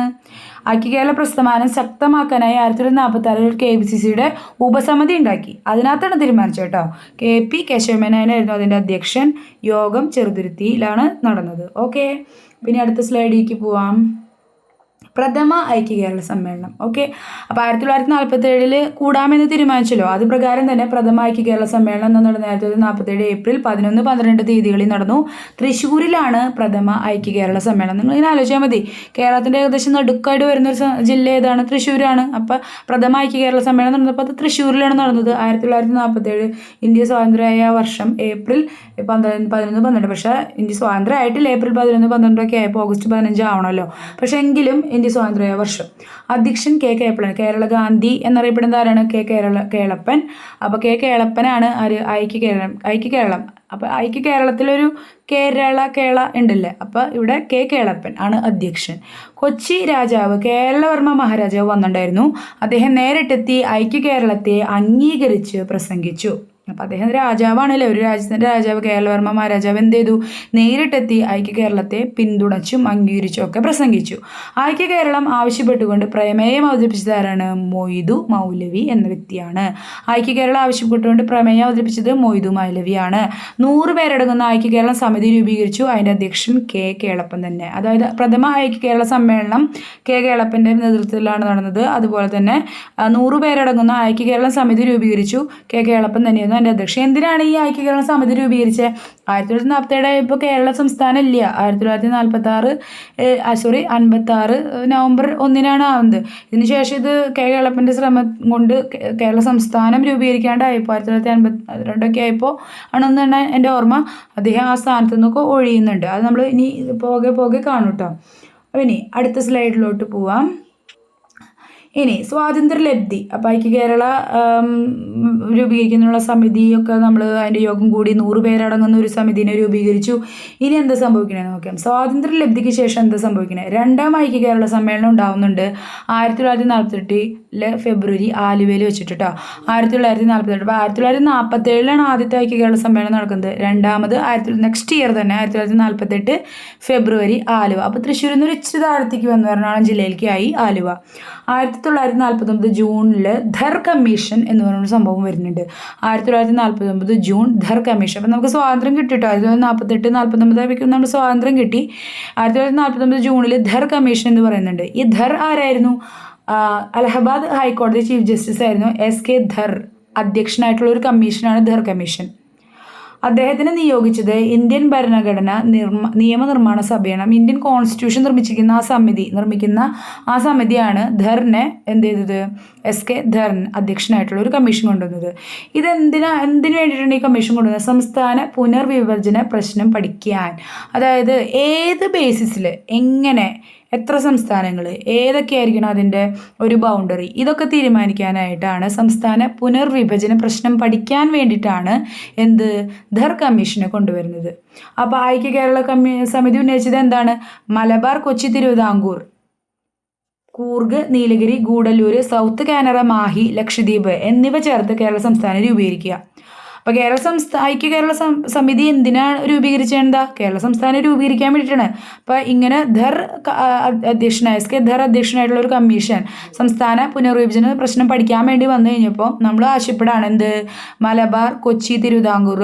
ഐക്യ കേരള പ്രസ്ഥാനം ശക്തമാക്കാനായി 1946 KPCCയുടെ ഉപസമിതി ഉണ്ടാക്കി. അതിനകത്താണ് തീരുമാനിച്ചത് കേട്ടോ. KP കേശവമേനോനായിരുന്നു അതിൻ്റെ അധ്യക്ഷൻ. യോഗം ചെറുതുരുത്തിയിലാണ് നടന്നത്. ഓക്കെ, പിന്നെ അടുത്ത സ്ലൈഡിലേക്ക് പോവാം. പ്രഥമ ഐക്യ കേരള സമ്മേളനം. ഓക്കെ, അപ്പോൾ 1947 കൂടാമെന്ന് തീരുമാനിച്ചല്ലോ. അത് പ്രകാരം തന്നെ പ്രഥമ ഐക്യ കേരള സമ്മേളനം എന്ന് നടന്നത് 1947 ഏപ്രിൽ 11, 12 തീയതികളിൽ നടന്നു. തൃശ്ശൂരിലാണ് പ്രഥമ ഐക്യ കേരള സമ്മേളനം. നിങ്ങൾ ഇങ്ങനെ ആലോചിച്ചാൽ മതി, കേരളത്തിൻ്റെ ഏകദേശം നടുക്കായിട്ട് വരുന്നൊരു ജില്ല ഏതാണ്? തൃശ്ശൂരാണ്. അപ്പോൾ പ്രഥമ ഐക്യ കേരള സമ്മേളനം നടന്നപ്പോൾ അത് തൃശ്ശൂരിലാണ് നടന്നത്. 1947 ഇന്ത്യ സ്വാതന്ത്ര്യമായ വർഷം ഏപ്രിൽ 11, 12. പക്ഷേ ഇന്ത്യ സ്വാതന്ത്ര്യം ആയിട്ടില്ല. ഏപ്രിൽ 11, 12 ഒക്കെ ആയപ്പോൾ ഓഗസ്റ്റ് 15 ആവണമല്ലോ. പക്ഷേ എങ്കിലും ഇന്ത്യ സ്വാതന്ത്ര്യ വർഷം. അധ്യക്ഷൻ K കേളപ്പൻ. കേരള ഗാന്ധി എന്നറിയപ്പെടുന്ന ആരാണ്? കേളപ്പൻ. അപ്പോൾ കേളപ്പനാണ് ആര്? ഐക്യ കേരളം. അപ്പോൾ ഐക്യ കേരളത്തിലൊരു കേള ഉണ്ടല്ലേ, അപ്പോൾ ഇവിടെ കേളപ്പൻ ആണ് അധ്യക്ഷൻ. കൊച്ചി രാജാവ് കേരളവർമ്മ മഹാരാജാവ് വന്നിട്ടുണ്ടായിരുന്നു. അദ്ദേഹം നേരിട്ടെത്തി ഐക്യ കേരളത്തെ അംഗീകരിച്ച് പ്രസംഗിച്ചു. അപ്പോൾ അദ്ദേഹം രാജാവാണല്ലേ, ഒരു രാജ്യത്തിൻ്റെ രാജാവ് കേരളവർമ്മ മഹാരാജാവ് എന്ത് ചെയ്തു? നേരിട്ടെത്തി ഐക്യ കേരളത്തെ പിന്തുണച്ചും അംഗീകരിച്ചും ഒക്കെ പ്രസംഗിച്ചു. ഐക്യ കേരളം ആവശ്യപ്പെട്ടുകൊണ്ട് പ്രമേയം അവതരിപ്പിച്ചത് ആരാണ്? മൊയ്തു മൗലവി എന്ന വ്യക്തിയാണ്. ഐക്യ കേരളം ആവശ്യപ്പെട്ടുകൊണ്ട് പ്രമേയം അവതരിപ്പിച്ചത് മൊയ്തു മൗലവിയാണ്. 100 പേരടങ്ങുന്ന ഐക്യ കേരളം സമിതി രൂപീകരിച്ചു. അതിൻ്റെ അധ്യക്ഷൻ കേളപ്പൻ തന്നെ. അതായത് പ്രഥമ ഐക്യ കേരള സമ്മേളനം കേളപ്പൻ്റെ നേതൃത്വത്തിലാണ് നടന്നത്. അതുപോലെ തന്നെ 100 പേരടങ്ങുന്ന ഐക്യ കേരളം സമിതി രൂപീകരിച്ചു. കേളപ്പൻ തന്നെയായിരുന്നു അതിൻ്റെ അധ്യക്ഷൻ. എന്തിനാണ് ഈ ഐക്യ കേരള സമിതി രൂപീകരിച്ചത്? 1947 ഇപ്പോൾ കേരള സംസ്ഥാനം ഇല്ല. 1956 നവംബർ 1 ആവുന്നത്. ഇതിനുശേഷം ഇത് കേളപ്പൻ്റെ ശ്രമം കൊണ്ട് കേരള സംസ്ഥാനം രൂപീകരിക്കാണ്ടായപ്പോൾ 1952 ആയപ്പോൾ ആണെന്നാണ് എൻ്റെ ഓർമ്മ. അദ്ദേഹം ആ സ്ഥാനത്ത് നിന്നൊക്കെ ഒഴിയുന്നുണ്ട്. അത് നമ്മൾ ഇനി പോകെ കാണും കേട്ടോ. അപ്പോൾ ഇനി അടുത്ത സ്ലൈഡിലോട്ട് പോവാം. ഇനി സ്വാതന്ത്ര്യലബ്ധി. അപ്പോൾ ഐക്യ കേരള രൂപീകരിക്കാനുള്ള സമിതിയൊക്കെ നമ്മൾ അതിൻ്റെ യോഗം കൂടി 100 പേരടങ്ങുന്ന ഒരു സമിതിനെ രൂപീകരിച്ചു. ഇനി എന്താ സംഭവിക്കണേ നോക്കാം. സ്വാതന്ത്ര്യലബ്ധിക്ക് ശേഷം എന്താ സംഭവിക്കണേ? രണ്ടാം ഐക്യ കേരള സമ്മേളനം ഉണ്ടാവുന്നുണ്ട് 1948 ഫെബ്രുവരി ആലുവയിൽ വെച്ചിട്ട് കേട്ടോ. 1948. അപ്പോൾ 1947 ആദ്യത്തെ ഐക്യ കേരള സമ്മേളനം നടക്കുന്നത്. രണ്ടാമത് നെക്സ്റ്റ് ഇയർ തന്നെ 1948 ഫെബ്രുവരി ആലുവ. അപ്പോൾ തൃശ്ശൂരിൽ നിന്ന് ഒരു ഇച്ചിരി താഴത്തേക്ക് വന്നു എറണാകുളം ജില്ലയിലേക്ക് ആയി ആലുവ. 1949 ജൂണിൽ ധർ കമ്മീഷൻ എന്ന് പറയുന്ന സംഭവം വരുന്നുണ്ട്. 1949 ജൂൺ ധർ കമ്മീഷൻ. അപ്പം നമുക്ക് സ്വാതന്ത്ര്യം കിട്ടി കേട്ടോ. 1948-49 നമ്മൾ സ്വാതന്ത്ര്യം കിട്ടി. 1949 ജൂണിൽ ധർ കമ്മീഷൻ എന്ന് പറയുന്നുണ്ട്. ഈ ധർ ആരായിരുന്നു? അലഹബാദ് ഹൈക്കോടതി ചീഫ് ജസ്റ്റിസ് ആയിരുന്നു SK ധർ. അധ്യക്ഷനായിട്ടുള്ള ഒരു കമ്മീഷനാണ് ധർ കമ്മീഷൻ. അദ്ദേഹത്തിനെ നിയോഗിച്ചത് ഇന്ത്യൻ ഭരണഘടന നിയമനിർമ്മാണ സഭയാണ്. ഇന്ത്യൻ കോൺസ്റ്റിറ്റ്യൂഷൻ നിർമ്മിക്കുന്ന ആ സമിതിയാണ് ധറിനെ എന്ത് ചെയ്തത്? SK ധർ അധ്യക്ഷനായിട്ടുള്ള ഒരു കമ്മീഷൻ കൊണ്ടുവന്നത്. എന്തിനു വേണ്ടിയിട്ടാണ് ഈ കമ്മീഷൻ കൊണ്ടുവന്നത്? സംസ്ഥാന പുനർവിഭജന പ്രശ്നം പഠിക്കാൻ. അതായത് ഏത് ബേസിസിൽ, എങ്ങനെ, എത്ര സംസ്ഥാനങ്ങൾ, ഏതൊക്കെയായിരിക്കണം അതിൻ്റെ ഒരു ബൗണ്ടറി, ഇതൊക്കെ തീരുമാനിക്കാനായിട്ടാണ് സംസ്ഥാന പുനർവിഭജന പ്രശ്നം പഠിക്കാൻ വേണ്ടിയിട്ടാണ് ധർ കമ്മീഷനെ കൊണ്ടുവരുന്നത്. അപ്പോൾ ഐക്യ കേരള സമിതി ഉന്നയിച്ചത് എന്താണ്? മലബാർ, കൊച്ചി, തിരുവിതാംകൂർ, കൂർഗ്, നീലഗിരി, ഗൂഡല്ലൂർ, സൗത്ത് കാനറ, മാഹി, ലക്ഷദ്വീപ് എന്നിവ ചേർത്ത് കേരള സംസ്ഥാനം രൂപീകരിക്കുക. അപ്പോൾ ഐക്യ കേരള സമിതി എന്തിനാണ് രൂപീകരിച്ചത്? കേരള സംസ്ഥാനം രൂപീകരിക്കാൻ വേണ്ടിയിട്ടാണ്. അപ്പോൾ ഇങ്ങനെ SK ധർ അധ്യക്ഷനായിട്ടുള്ള ഒരു കമ്മീഷൻ സംസ്ഥാന പുനർവിഭജന പ്രശ്നം പഠിക്കാൻ വേണ്ടി വന്നു കഴിഞ്ഞപ്പോൾ നമ്മൾ ആവശ്യപ്പെടാണ് മലബാർ, കൊച്ചി, തിരുവിതാംകൂർ,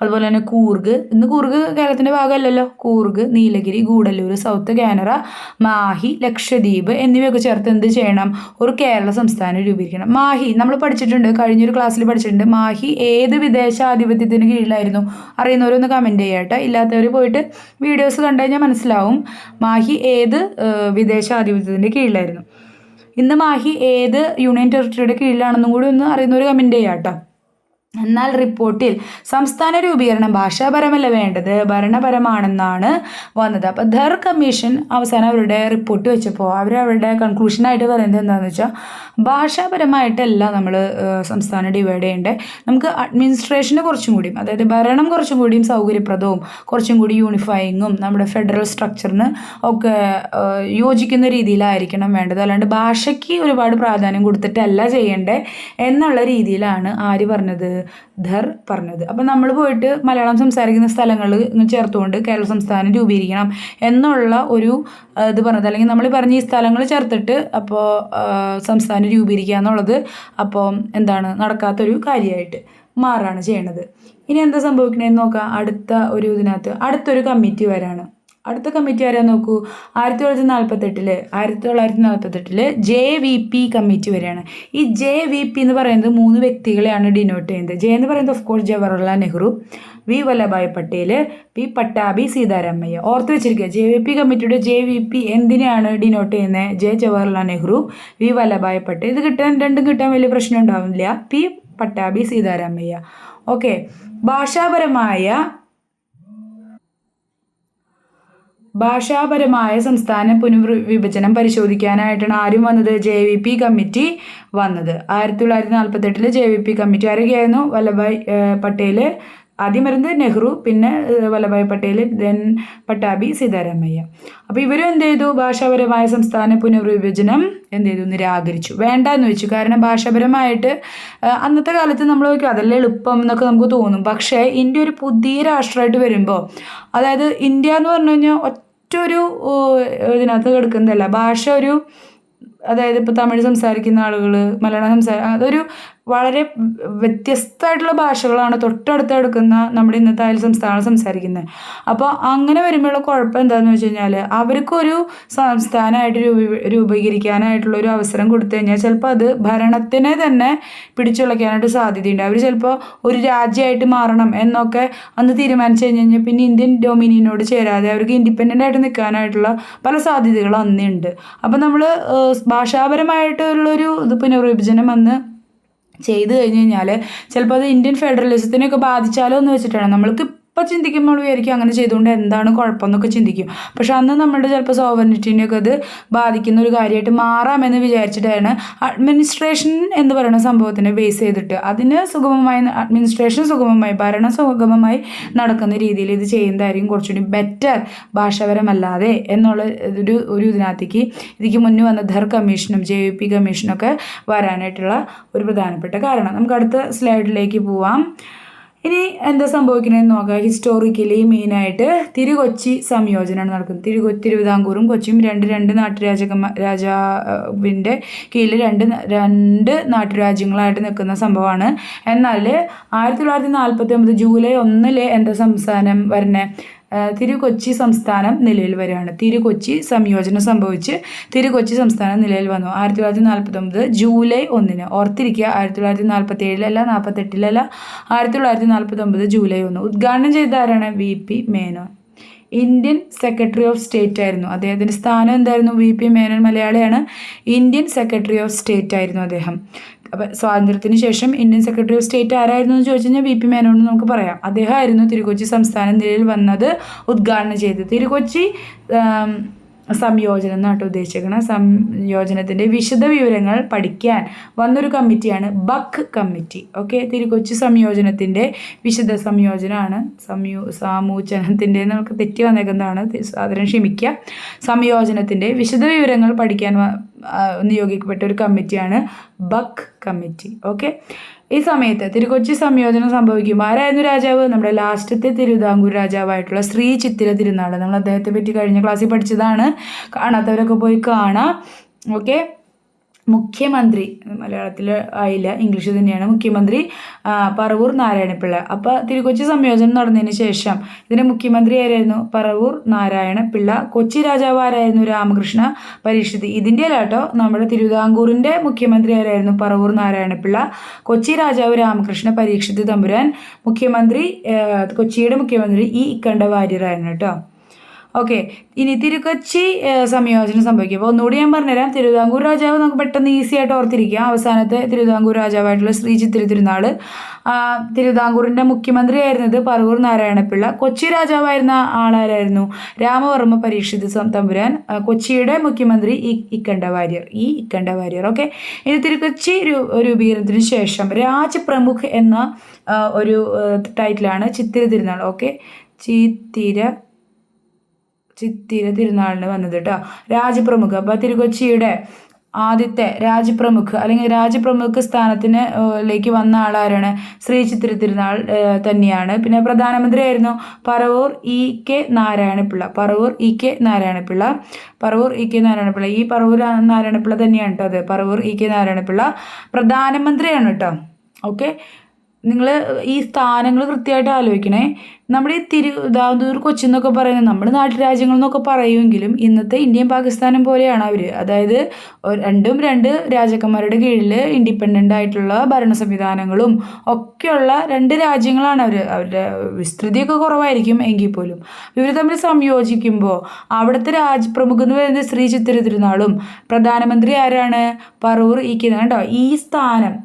അതുപോലെ തന്നെ കൂർഗ്. കൂർഗ് കേരളത്തിൻ്റെ ഭാഗമല്ലല്ലോ. കൂർഗ്, നീലഗിരി, ഗൂഡല്ലൂർ, സൗത്ത് കാനറ, മാഹി, ലക്ഷദ്വീപ് എന്നിവയൊക്കെ ചേർത്ത് എന്ത് ചെയ്യണം? ഒരു കേരള സംസ്ഥാനം രൂപീകരിക്കണം. മാഹി നമ്മൾ പഠിച്ചിട്ടുണ്ട്, കഴിഞ്ഞൊരു ക്ലാസ്സിൽ പഠിച്ചിട്ടുണ്ട്. മാഹി ഏത് വിദേശാധിപത്യത്തിന് കീഴിലായിരുന്നു? അറിയുന്നവരൊന്ന് കമൻറ്റ് ചെയ്യാട്ടോ. ഇല്ലാത്തവർ പോയിട്ട് വീഡിയോസ് കണ്ടു കഴിഞ്ഞാൽ മനസ്സിലാവും മാഹി ഏത് വിദേശാധിപത്യത്തിൻ്റെ കീഴിലായിരുന്നു. ഇന്ന് മാഹി ഏത് യൂണിയൻ ടെറിട്ടറിയുടെ കീഴിലാണെന്നും കൂടി ഒന്ന് അറിയുന്നവർ കമൻറ്റ് ചെയ്യാട്ടോ. എന്നാൽ റിപ്പോർട്ടിൽ സംസ്ഥാന രൂപീകരണം ഭാഷാപരമല്ല വേണ്ടത്, ഭരണപരമാണെന്നാണ് വന്നത്. അപ്പോൾ ധർ കമ്മീഷൻ അവസാനം അവരുടെ റിപ്പോർട്ട് വെച്ചപ്പോൾ അവരുടെ കൺക്ലൂഷനായിട്ട് പറയുന്നത് എന്താണെന്ന് വെച്ചാൽ, ഭാഷാപരമായിട്ടല്ല നമ്മൾ സംസ്ഥാനം ഡിവൈഡ് ചെയ്യേണ്ടത്. നമുക്ക് അഡ്മിനിസ്ട്രേഷന് കുറച്ചും കൂടിയും, അതായത് ഭരണം കുറച്ചും കൂടിയും സൗകര്യപ്രദവും കുറച്ചും കൂടി യൂണിഫൈയിങ്ങും നമ്മുടെ ഫെഡറൽ സ്ട്രക്ചറിന് ഒക്കെ യോജിക്കുന്ന രീതിയിലായിരിക്കണം വേണ്ടത്. അല്ലാണ്ട് ഭാഷയ്ക്ക് ഒരുപാട് പ്രാധാന്യം കൊടുത്തിട്ടല്ല ചെയ്യേണ്ടത് എന്നുള്ള രീതിയിലാണ് ആര് പറഞ്ഞത്? ധർ പറഞ്ഞത്. അപ്പം നമ്മൾ പോയിട്ട് മലയാളം സംസാരിക്കുന്ന സ്ഥലങ്ങൾ ചേർത്തുകൊണ്ട് കേരള സംസ്ഥാനം രൂപീകരിക്കണം എന്നുള്ള ഒരു ഇത് പറഞ്ഞത്, അല്ലെങ്കിൽ നമ്മൾ പറഞ്ഞ ഈ സ്ഥലങ്ങൾ ചേർത്തിട്ട് അപ്പോൾ സംസ്ഥാനം രൂപീകരിക്കുക എന്നുള്ളത് അപ്പോൾ നടക്കാത്തൊരു കാര്യമായിട്ട് മാറാണ് ചെയ്യണത്. ഇനി എന്താ സംഭവിക്കണേന്ന് നോക്കാം. അടുത്തൊരു കമ്മിറ്റി വരാണ്. അടുത്ത കമ്മിറ്റി ആരാ നോക്കൂ. 1948 JVP കമ്മിറ്റി വരികയാണ്. ഈ JVP എന്ന് പറയുന്നത് 3 വ്യക്തികളെയാണ് ഡിനോട്ട് ചെയ്യുന്നത്. എന്ന് പറയുന്നത് of course Jawaharlal Nehru, V Vallabhbhai Patel, P Pattabhi Sitaramayya. ഓർത്ത് വെച്ചിരിക്കുക, JVP കമ്മിറ്റിയുടെ JVP എന്തിനാണ് ഡിനോട്ട് ചെയ്യുന്നത്? ജവഹർലാൽ നെഹ്റു, V വല്ലഭായ് പട്ടേൽ. ഇത് രണ്ടും കിട്ടാൻ വലിയ പ്രശ്നം ഉണ്ടാവില്ല. P പട്ടാഭി സീതാരാമയ്യ. ഓക്കെ. ഭാഷാപരമായ സംസ്ഥാന പുനർവിഭജനം പരിശോധിക്കാനായിട്ടാണ് ആരും വന്നത്? JVP കമ്മിറ്റി വന്നത്. 1948 JVP കമ്മിറ്റി ആരൊക്കെയായിരുന്നു? വല്ലഭായ് പട്ടേൽ, ആദ്യം വരുന്നത് നെഹ്റു, പിന്നെ വല്ലഭായ് പട്ടേൽ, ദെൻ പട്ടാഭി സീതാരാമയ്യ. അപ്പോൾ ഇവരും എന്ത് ചെയ്തു? ഭാഷാപരമായ സംസ്ഥാന പുനർവിഭജനം നിരാകരിച്ചു, വേണ്ട എന്ന് വെച്ചു. കാരണം ഭാഷാപരമായിട്ട് അന്നത്തെ കാലത്ത് നമ്മൾ നോക്കും അതല്ലേ എളുപ്പം എന്നൊക്കെ നമുക്ക് തോന്നും. പക്ഷേ ഇന്ത്യ ഒരു പുതിയ രാഷ്ട്രമായിട്ട് വരുമ്പോൾ, അതായത് ഇന്ത്യ എന്ന് പറഞ്ഞു കഴിഞ്ഞാൽ ഒറ്റൊരു ഇതിനകത്ത് കിടക്കുന്നതല്ല. ഭാഷ അതായത് ഇപ്പോൾ തമിഴ് സംസാരിക്കുന്ന ആളുകൾ, മലയാളം അതൊരു വളരെ വ്യത്യസ്തമായിട്ടുള്ള ഭാഷകളാണ് തൊട്ടടുത്ത് കിടക്കുന്ന നമ്മുടെ ഇന്നത്തെ അയൽ സംസ്ഥാനം സംസാരിക്കുന്നത്. അപ്പോൾ അങ്ങനെ വരുമ്പോഴുള്ള കുഴപ്പം എന്താണെന്ന് വെച്ച് കഴിഞ്ഞാൽ, അവർക്കൊരു സംസ്ഥാനമായിട്ട് രൂപീകരിക്കാനായിട്ടുള്ള ഒരു അവസരം കൊടുത്തു കഴിഞ്ഞാൽ ചിലപ്പോൾ അത് ഭരണത്തിനെ തന്നെ പിടിച്ചുളയ്ക്കാനായിട്ട് സാധ്യതയുണ്ട്. അവർ ചിലപ്പോൾ ഒരു രാജ്യമായിട്ട് മാറണം എന്നൊക്കെ അന്ന് തീരുമാനിച്ചു കഴിഞ്ഞാൽ പിന്നെ ഇന്ത്യൻ ഡൊമിനിയനോട് ചേരാതെ അവർക്ക് ഇൻഡിപെൻഡൻ്റ് ആയിട്ട് നിൽക്കാനായിട്ടുള്ള പല സാധ്യതകളും അന്നുണ്ട്. അപ്പം നമ്മൾ ഭാഷാപരമായിട്ടുള്ളൊരു പുനർവിഭജനം അന്ന് ചെയ്തു കഴിഞ്ഞ് കഴിഞ്ഞാൽ ചിലപ്പോൾ അത് ഇന്ത്യൻ ഫെഡറലിസത്തിനെയൊക്കെ ബാധിച്ചാലോ എന്ന് വെച്ചിട്ടാണ്. നമ്മൾക്ക് ഇപ്പം ചിന്തിക്കുമ്പോൾ വിചാരിക്കും അങ്ങനെ ചെയ്തുകൊണ്ട് എന്താണ് കുഴപ്പമെന്നൊക്കെ ചിന്തിക്കും. പക്ഷെ അന്ന് നമ്മുടെ ചിലപ്പോൾ സോവറിനിറ്റിനെയൊക്കെ അത് ബാധിക്കുന്ന ഒരു കാര്യമായിട്ട് മാറാമെന്ന് വിചാരിച്ചിട്ടാണ് അഡ്മിനിസ്ട്രേഷൻ എന്ന് പറയുന്ന സംഭവത്തിനെ ബേസ് ചെയ്തിട്ട് അതിന് അഡ്മിനിസ്ട്രേഷൻ സുഗമമായി ഭരണം സുഗമമായി നടക്കുന്ന രീതിയിൽ ഇത് ചെയ്യുന്നതായിരിക്കും കുറച്ചുകൂടി ബെറ്റർ ഭാഷാപരമല്ലാതെ എന്നുള്ള ഒരു ഇതിനകത്തേക്ക് ഇതിക്ക് മുന്നേ വന്ന ധർ കമ്മീഷനും JVP കമ്മീഷനൊക്കെ വരാനായിട്ടുള്ള ഒരു പ്രധാനപ്പെട്ട കാരണം. നമുക്ക് അടുത്ത സ്ലൈഡിലേക്ക് പോവാം. ഇനി എന്താ സംഭവിക്കുന്നതെന്ന് നോക്കാം. ഹിസ്റ്റോറിക്കലി മെയിനായിട്ട് തിരുകൊച്ചി സംയോജനമാണ് നടക്കുന്നത്. തിരുവിതാംകൂറും കൊച്ചിയും രണ്ട് രാജാവിൻ്റെ കീഴിൽ രണ്ട് നാട്ടുരാജ്യങ്ങളായിട്ട് നിൽക്കുന്ന സംഭവമാണ്. എന്നാൽ 1949 ജൂലൈ 1 എന്താ സംസ്ഥാനം വരുന്നത്? തിരുകൊച്ചി സംസ്ഥാനം നിലവിൽ വരികയാണ്. തിരുകൊച്ചി സംയോജനം സംഭവിച്ച് തിരുകൊച്ചി സംസ്ഥാനം നിലവിൽ വന്നു 1949 ജൂലൈ 1. ഓർത്തിരിക്കുക, 1947 48 1949 ജൂലൈ 1. ഉദ്ഘാടനം ചെയ്ത ആരാണ്? VP Menon, Indian secretary of state ആയിരുന്നു. അദ്ദേഹത്തിൻ്റെ സ്ഥാനം എന്തായിരുന്നു? VP മേനോൻ മലയാളിയാണ്. ഇന്ത്യൻ സെക്രട്ടറി ഓഫ് സ്റ്റേറ്റ് ആയിരുന്നു അദ്ദേഹം. അപ്പം സ്വാതന്ത്ര്യത്തിന് ശേഷം ഇന്ത്യൻ സെക്രട്ടറി ഓഫ് സ്റ്റേറ്റ് ആരായിരുന്നു എന്ന് ചോദിച്ചു കഴിഞ്ഞാൽ VP മേനോൻ എന്ന് നമുക്ക് പറയാം. അദ്ദേഹമായിരുന്നു തിരുകൊച്ചി സംസ്ഥാനം നിലയിൽ വന്നത് ഉദ്ഘാടനം ചെയ്തത്. തിരുകൊച്ചി സംയോജനം എന്നാണ് ഉദ്ദേശിക്കുന്നത്. സംയോജനത്തിൻ്റെ വിശദ വിവരങ്ങൾ പഠിക്കാൻ വന്നൊരു കമ്മിറ്റിയാണ് ബക്ക് കമ്മിറ്റി. ഓക്കെ, തിരുകൊച്ചി സംയോജനത്തിൻ്റെ വിശദ സംയോജനമാണ് സാമൂചനത്തിൻ്റെ നമുക്ക് തെറ്റി വന്നേക്കുന്നതാണ്, സാധാരണ ക്ഷമിക്കുക. സംയോജനത്തിൻ്റെ വിശദ വിവരങ്ങൾ പഠിക്കാൻ നിയോഗിക്കപ്പെട്ട ഒരു കമ്മിറ്റിയാണ് ബക്ക് കമ്മിറ്റി. ഓക്കെ, ഈ സമയത്ത് തിരുകൊച്ചി സംയോജനം സംഭവിക്കുമ്പോൾ ആരായിരുന്നു രാജാവ്? നമ്മുടെ ലാസ്റ്റത്തെ തിരുവിതാംകൂർ രാജാവായിട്ടുള്ള ശ്രീ ചിത്തിര തിരുനാൾ. നമ്മൾ അദ്ദേഹത്തെ പറ്റി കഴിഞ്ഞ ക്ലാസ്സിൽ പഠിച്ചതാണ്. കാണാത്തവരൊക്കെ പോയി കാണാം. ഓക്കെ, മുഖ്യമന്ത്രി മലയാളത്തിൽ ആയില്ല, ഇംഗ്ലീഷ് തന്നെയാണ്. മുഖ്യമന്ത്രി പറവൂർ നാരായണപിള്ള. അപ്പോൾ തിരുകൊച്ചി സംയോജനം നടന്നതിന് ശേഷം ഇതിൻ്റെ മുഖ്യമന്ത്രി ആരായിരുന്നു? പറവൂർ നാരായണപിള്ള. കൊച്ചി രാജാവ് ആരായിരുന്നു? രാമകൃഷ്ണ പരീക്ഷിത്. ഇതിൻ്റെ അല്ലാട്ടോ, നമ്മുടെ തിരുവിതാംകൂറിൻ്റെ മുഖ്യമന്ത്രി ആരായിരുന്നു? പറവൂർ നാരായണപിള്ള. കൊച്ചി രാജാവ് രാമകൃഷ്ണ പരീക്ഷിത് തമ്പുരാൻ. മുഖ്യമന്ത്രി കൊച്ചിയുടെ മുഖ്യമന്ത്രി ഇക്കണ്ട വാര്യരായിരുന്നു കേട്ടോ. ഓക്കെ, ഇനി തിരുക്കൊച്ചി സംയോജനം സംഭവിക്കും. അപ്പോൾ ഒന്നുകൂടി ഞാൻ പറഞ്ഞുതരാം. തിരുവിതാംകൂർ രാജാവ് നമുക്ക് പെട്ടെന്ന് ഈസി ആയിട്ട് ഓർത്തിരിക്കാം. അവസാനത്തെ തിരുവിതാംകൂർ രാജാവായിട്ടുള്ള ശ്രീ ചിത്തിര തിരുനാൾ. തിരുവിതാംകൂറിൻ്റെ മുഖ്യമന്ത്രി ആയിരുന്നത് പറവൂർ നാരായണപിള്ള. കൊച്ചി രാജാവായിരുന്ന ആളാരായിരുന്നു? രാമവർമ്മ പരീക്ഷിത് തമ്പുരാൻ. കൊച്ചിയുടെ മുഖ്യമന്ത്രി ഇക്കണ്ട വാര്യർ. ഓക്കെ, ഇനി തിരുക്കൊച്ചി രൂപീകരണത്തിന് ശേഷം രാജപ്രമുഖ് എന്ന ഒരു ടൈറ്റിലാണ് ചിത്തിര തിരുനാൾ. ഓക്കെ, ചിത്തിര തിരുനാളിന് വന്നത് കേട്ടോ. രാജപ്രമുഖ്. അപ്പോൾ തിരുക്കൊച്ചിയുടെ ആദ്യത്തെ രാജപ്രമുഖ് അല്ലെങ്കിൽ രാജപ്രമുഖ് സ്ഥാനത്തിലേക്ക് വന്ന ആളാരാണ്? ശ്രീ ചിത്തിര തിരുനാൾ തന്നെയാണ്. പിന്നെ പ്രധാനമന്ത്രി ആയിരുന്നു പറവൂർ E.K. നാരായണപിള്ള. ഈ പറവൂർ നാരായണപിള്ള തന്നെയാണ് കേട്ടോ. അത് പറവൂർ E.K. നാരായണപിള്ള പ്രധാനമന്ത്രിയാണ് കേട്ടോ. ഓക്കെ, നിങ്ങൾ ഈ സ്ഥാനങ്ങൾ കൃത്യമായിട്ട് ആലോചിക്കണേ. നമ്മുടെ ഈ തിരുവിതാംകൂർ കൊച്ചി എന്നൊക്കെ പറയുന്നത് നമ്മൾ നാട്ടുരാജ്യങ്ങൾ എന്നൊക്കെ പറയുമെങ്കിലും ഇന്നത്തെ ഇന്ത്യയും പാകിസ്ഥാനും പോലെയാണ് അവർ. അതായത് രണ്ട് രാജാക്കന്മാരുടെ കീഴിൽ ഇൻഡിപെൻഡൻ്റ് ആയിട്ടുള്ള ഭരണ സംവിധാനങ്ങളും ഒക്കെയുള്ള രണ്ട് രാജ്യങ്ങളാണ് അവർ. അവരുടെ വിസ്തൃതിയൊക്കെ കുറവായിരിക്കും എങ്കിൽ പോലും ഇവർ തമ്മിൽ സംയോജിക്കുമ്പോൾ അവിടുത്തെ രാജപ്രമുഖ് എന്ന് പറയുന്നത് ശ്രീ ചിത്തിര തിരുനാളും പ്രധാനമന്ത്രി ആരാണ്? പറവൂർ E.K. കേട്ടോ. ഈ സ്ഥാനം,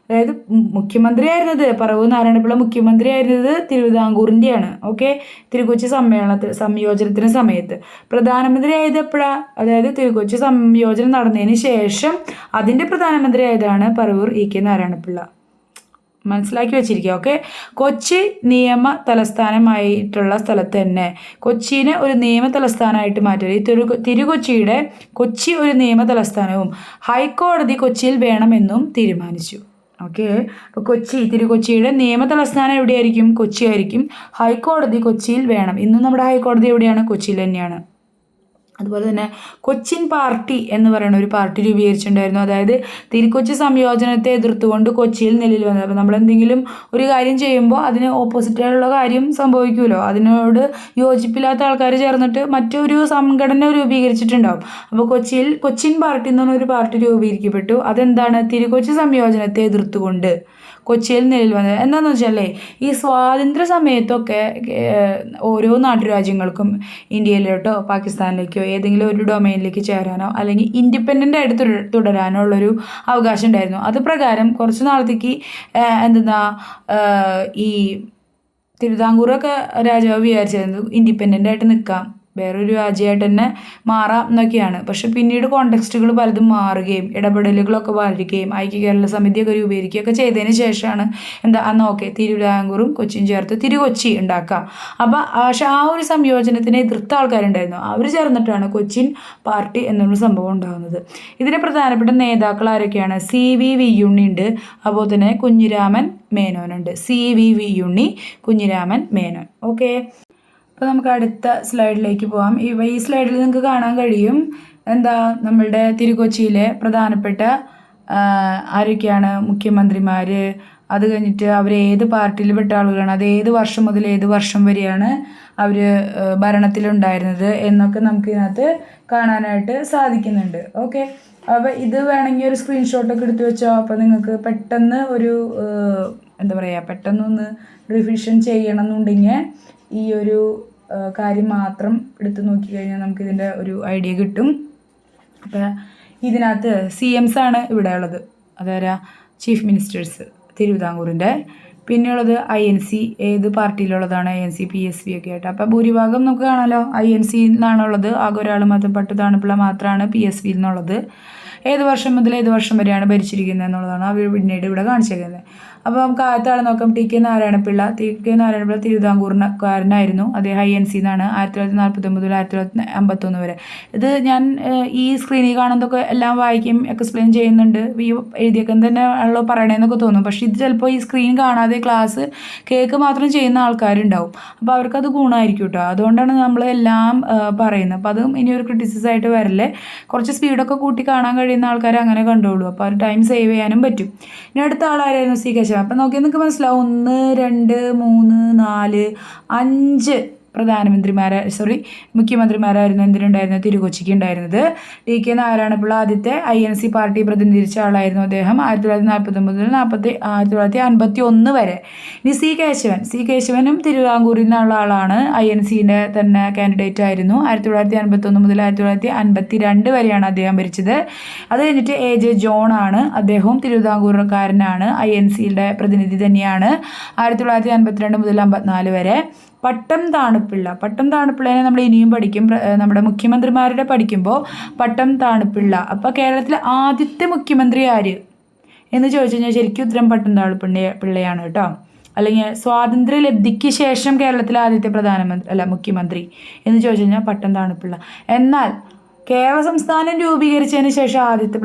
അതായത് മുഖ്യമന്ത്രി ആയിരുന്നത് പറവൂർ നാരായണപിള്ള മുഖ്യമന്ത്രി ആയിരുന്നത് തിരുവിതാംകൂറിൻ്റെയാണ്. ഓക്കെ, തിരുക്കൊച്ചി സംയോജനത്തിന് സമയത്ത്. പ്രധാനമന്ത്രി ആയത് എപ്പോഴാണ്? അതായത് തിരുക്കൊച്ചി സംയോജനം നടന്നതിന് ശേഷം അതിൻ്റെ പ്രധാനമന്ത്രി ആയതാണ് പറവൂർ E.K. നാരായണപിള്ള. മനസ്സിലാക്കി വെച്ചിരിക്കുക. ഓക്കെ, കൊച്ചി നിയമ തലസ്ഥാനമായിട്ടുള്ള സ്ഥലത്ത് തന്നെ കൊച്ചിനെ ഒരു നിയമ തലസ്ഥാനമായിട്ട് മാറ്റുക. ഈ തിരുക്കൊച്ചിയുടെ കൊച്ചി ഒരു നിയമ തലസ്ഥാനവും ഹൈക്കോടതി കൊച്ചിയിൽ വേണമെന്നും തീരുമാനിച്ചു. ഓക്കെ, അപ്പോൾ തിരുക്കൊച്ചിയുടെ നിയമ തലസ്ഥാനം എവിടെയായിരിക്കും? കൊച്ചി ആയിരിക്കും. ഹൈക്കോടതി കൊച്ചിയിൽ വേണം. ഇന്നും നമ്മുടെ ഹൈക്കോടതി എവിടെയാണ്? കൊച്ചിയിൽ തന്നെയാണ്. അതുപോലെ തന്നെ കൊച്ചിൻ പാർട്ടി എന്ന് പറയുന്ന ഒരു പാർട്ടി രൂപീകരിച്ചിട്ടുണ്ടായിരുന്നു. അതായത് തിരുക്കൊച്ചി സംയോജനത്തെ എതിർത്തുകൊണ്ട് കൊച്ചിയിൽ നിലയിൽ വന്നത്. അപ്പോൾ നമ്മളെന്തെങ്കിലും ഒരു കാര്യം ചെയ്യുമ്പോൾ അതിന് ഓപ്പോസിറ്റായിട്ടുള്ള കാര്യം സംഭവിക്കുമല്ലോ, അതിനോട് യോജിപ്പില്ലാത്ത ആൾക്കാർ ചേർന്നിട്ട് മറ്റൊരു സംഘടന രൂപീകരിച്ചിട്ടുണ്ടാവും. അപ്പോൾ കൊച്ചിൻ പാർട്ടി എന്ന് പറഞ്ഞൊരു പാർട്ടി രൂപീകരിക്കപ്പെട്ടു. അതെന്താണ്? തിരുക്കൊച്ചി സംയോജനത്തെ എതിർത്തുകൊണ്ട് കൊച്ചിയിൽ നിലയിൽ വന്നത്. എന്താണെന്ന് വെച്ചാലേ, ഈ സ്വാതന്ത്ര്യ സമയത്തൊക്കെ ഓരോ നാട്ടുരാജ്യങ്ങൾക്കും ഇന്ത്യയിലോട്ടോ പാകിസ്ഥാനിലേക്കോ ഏതെങ്കിലും ഒരു ഡൊമൈനിലേക്ക് ചേരാനോ അല്ലെങ്കിൽ ഇൻഡിപെൻഡൻ്റ് ആയിട്ട് തുടരാനോ ഉള്ളൊരു അവകാശം ഉണ്ടായിരുന്നു. അത് പ്രകാരം കുറച്ച് നാളത്തേക്ക് ഈ തിരുവിതാംകൂറൊക്കെ രാജാവ് വിചാരിച്ചത് ഇൻഡിപെൻഡൻ്റ് ആയിട്ട് നിൽക്കാം, വേറൊരു രാജ്യമായിട്ട് തന്നെ മാറാം എന്നൊക്കെയാണ്. പക്ഷെ പിന്നീട് കോണ്ടെക്സ്റ്റുകൾ പലതും മാറുകയും ഇടപെടലുകളൊക്കെ വരികയും ഐക്യ കേരള സമിതിയൊക്കെ രൂപീകരിക്കുകയൊക്കെ ചെയ്തതിന് ശേഷമാണ് അന്ന് ഓക്കെ തിരുവിതാംകൂറും കൊച്ചിയും ചേർത്ത് തിരുകൊച്ചി ഉണ്ടാക്കാം. അപ്പോൾ പക്ഷെ ആ ഒരു സംയോജനത്തിനെ എതിർത്ത ആൾക്കാരുണ്ടായിരുന്നു, അവർ ചേർന്നിട്ടാണ് കൊച്ചിൻ പാർട്ടി എന്നുള്ള സംഭവം ഉണ്ടാകുന്നത്. ഇതിന് പ്രധാനപ്പെട്ട നേതാക്കൾ ആരൊക്കെയാണ്? CV വിയ്യുണ്ണി ഉണ്ട്, അതുപോലെ തന്നെ കുഞ്ഞിരാമൻ മേനോനുണ്ട്. CV വിയ്യുണ്ണി, കുഞ്ഞിരാമൻ മേനോൻ. ഓക്കെ, അപ്പോൾ നമുക്ക് അടുത്ത സ്ലൈഡിലേക്ക് പോകാം. ഈ സ്ലൈഡിൽ നിങ്ങൾക്ക് കാണാൻ കഴിയും നമ്മളുടെ തിരുക്കൊച്ചിയിലെ പ്രധാനപ്പെട്ട ആരൊക്കെയാണ് മുഖ്യമന്ത്രിമാർ, അത് കഴിഞ്ഞിട്ട് അവർ ഏത് പാർട്ടിയിൽ പെട്ട ആളുകളാണ്, അത് ഏത് വർഷം മുതൽ ഏത് വർഷം വരെയാണ് അവർ ഭരണത്തിലുണ്ടായിരുന്നത് എന്നൊക്കെ നമുക്ക് ഇതിനകത്ത് കാണാനായിട്ട് സാധിക്കുന്നുണ്ട്. ഓക്കെ, അപ്പോൾ ഇത് വേണമെങ്കിൽ ഒരു സ്ക്രീൻഷോട്ടൊക്കെ എടുത്ത് വെച്ചോ. അപ്പോൾ നിങ്ങൾക്ക് പെട്ടെന്ന് ഒരു പെട്ടെന്നൊന്ന് റിവിഷൻ ചെയ്യണം എന്നുണ്ടെങ്കിൽ ഈ ഒരു കാര്യം മാത്രം എടുത്ത് നോക്കിക്കഴിഞ്ഞാൽ നമുക്കിതിൻ്റെ ഒരു ഐഡിയ കിട്ടും. അപ്പോൾ ഇതിനകത്ത് CMs ആണ് ഇവിടെ ഉള്ളത്, അതായത് ചീഫ് മിനിസ്റ്റേഴ്സ് തിരുവിതാംകൂറിൻ്റെ. പിന്നെയുള്ളത് INC, ഏത് പാർട്ടിയിലുള്ളതാണ്? ANC, PSP ഒക്കെ ആയിട്ട്. അപ്പോൾ ഭൂരിഭാഗം നമുക്ക് കാണാമല്ലോ INC നിന്നാണുള്ളത്. ആകെ ഒരാൾ മാത്രം പട്ടുതാണുപിള്ള മാത്രമാണ് PSP നിന്നുള്ളത്. ഏത് വർഷം മുതൽ ഏത് വർഷം വരെയാണ് ഭരിച്ചിരിക്കുന്നത് എന്നുള്ളതാണ് അവർ പിന്നീട് ഇവിടെ കാണിച്ചിരിക്കുന്നത്. അപ്പോൾ നമുക്ക് ആദ്യത്തെ ആൾ നോക്കാം. TK നാരായണപിള്ള. തിരുവിതാംകൂറുകാരനായിരുന്നു. അദ്ദേഹം INC എന്നാണ്. 1949 മുതൽ 1951 വരെ. ഇത് ഞാൻ ഈ സ്ക്രീനിൽ കാണുന്നതൊക്കെ എല്ലാം വായിക്കും, എക്സ്പ്ലെയിൻ ചെയ്യുന്നുണ്ട്, ഈ എഴുതിയൊക്കെ തന്നെ ഉള്ളോ പറയണേന്നൊക്കെ തോന്നും. പക്ഷേ ഇത് ചിലപ്പോൾ ഈ സ്ക്രീൻ കാണാതെ ക്ലാസ് കേക്ക് മാത്രം ചെയ്യുന്ന ആൾക്കാരുണ്ടാവും. അപ്പോൾ അവർക്കത് ഗുണമായിരിക്കും കേട്ടോ. അതുകൊണ്ടാണ് നമ്മൾ എല്ലാം പറയുന്നത്. അപ്പോൾ അതും ഇനി ഒരു ക്രിറ്റിസിസം ആയിട്ട് വരല്ലേ. കുറച്ച് സ്പീഡൊക്കെ കൂട്ടി കാണാൻ കഴിയുന്ന ആൾക്കാർ അങ്ങനെ കണ്ടോളൂ. അപ്പോൾ അത് ടൈം സേവ് ചെയ്യാനും പറ്റും. ഇനി അടുത്ത ആളായിരുന്നു C കേശവൻ. അപ്പം നോക്കിയാൽ നിങ്ങൾക്ക് മനസ്സിലാവും 1 2 3 4 5 മുഖ്യമന്ത്രിമാരായിരുന്നു എന്തിനുണ്ടായിരുന്നു? തിരുകൊച്ചിക്ക് ഉണ്ടായിരുന്നത്. TK നാരായണപിള്ള ആദ്യത്തെ INC പാർട്ടി പ്രതിനിധീകരിച്ച ആളായിരുന്നു. അദ്ദേഹം 1949 മുതൽ 1951 വരെ. ഇനി C കേശവനും തിരുവിതാംകൂറിൽ നിന്നുള്ള ആളാണ്. INCൻ്റെ തന്നെ കാൻഡിഡേറ്റ് ആയിരുന്നു. 1951 മുതൽ 1952 വരെയാണ് അദ്ദേഹം ഭരിച്ചത്. അത് കഴിഞ്ഞിട്ട് AJ ജോൺ ആണ്. അദ്ദേഹവും തിരുവിതാംകൂറുകാരനാണ്, INCയുടെ പ്രതിനിധി തന്നെയാണ്. 1952 മുതൽ 54 വരെ. പട്ടം താണുപിള്ളയെ നമ്മൾ ഇനിയും പഠിക്കും. നമ്മുടെ മുഖ്യമന്ത്രിമാരുടെ പഠിക്കുമ്പോൾ പട്ടം താണുപിള്ള. അപ്പോൾ കേരളത്തിലെ ആദ്യത്തെ മുഖ്യമന്ത്രി ആര് എന്ന് ചോദിച്ചു കഴിഞ്ഞാൽ ശരിക്കും ഉത്തരം പട്ടം താണുപിള്ളയാണ് കേട്ടോ. അല്ലെങ്കിൽ സ്വാതന്ത്ര്യ ലബ്ധിക്ക് ശേഷം കേരളത്തിലെ ആദ്യത്തെ മുഖ്യമന്ത്രി എന്ന് ചോദിച്ചു കഴിഞ്ഞാൽ പട്ടം താണുപിള്ള. എന്നാൽ കേരള സംസ്ഥാനം രൂപീകരിച്ചതിന് ശേഷം ആദ്യത്തെ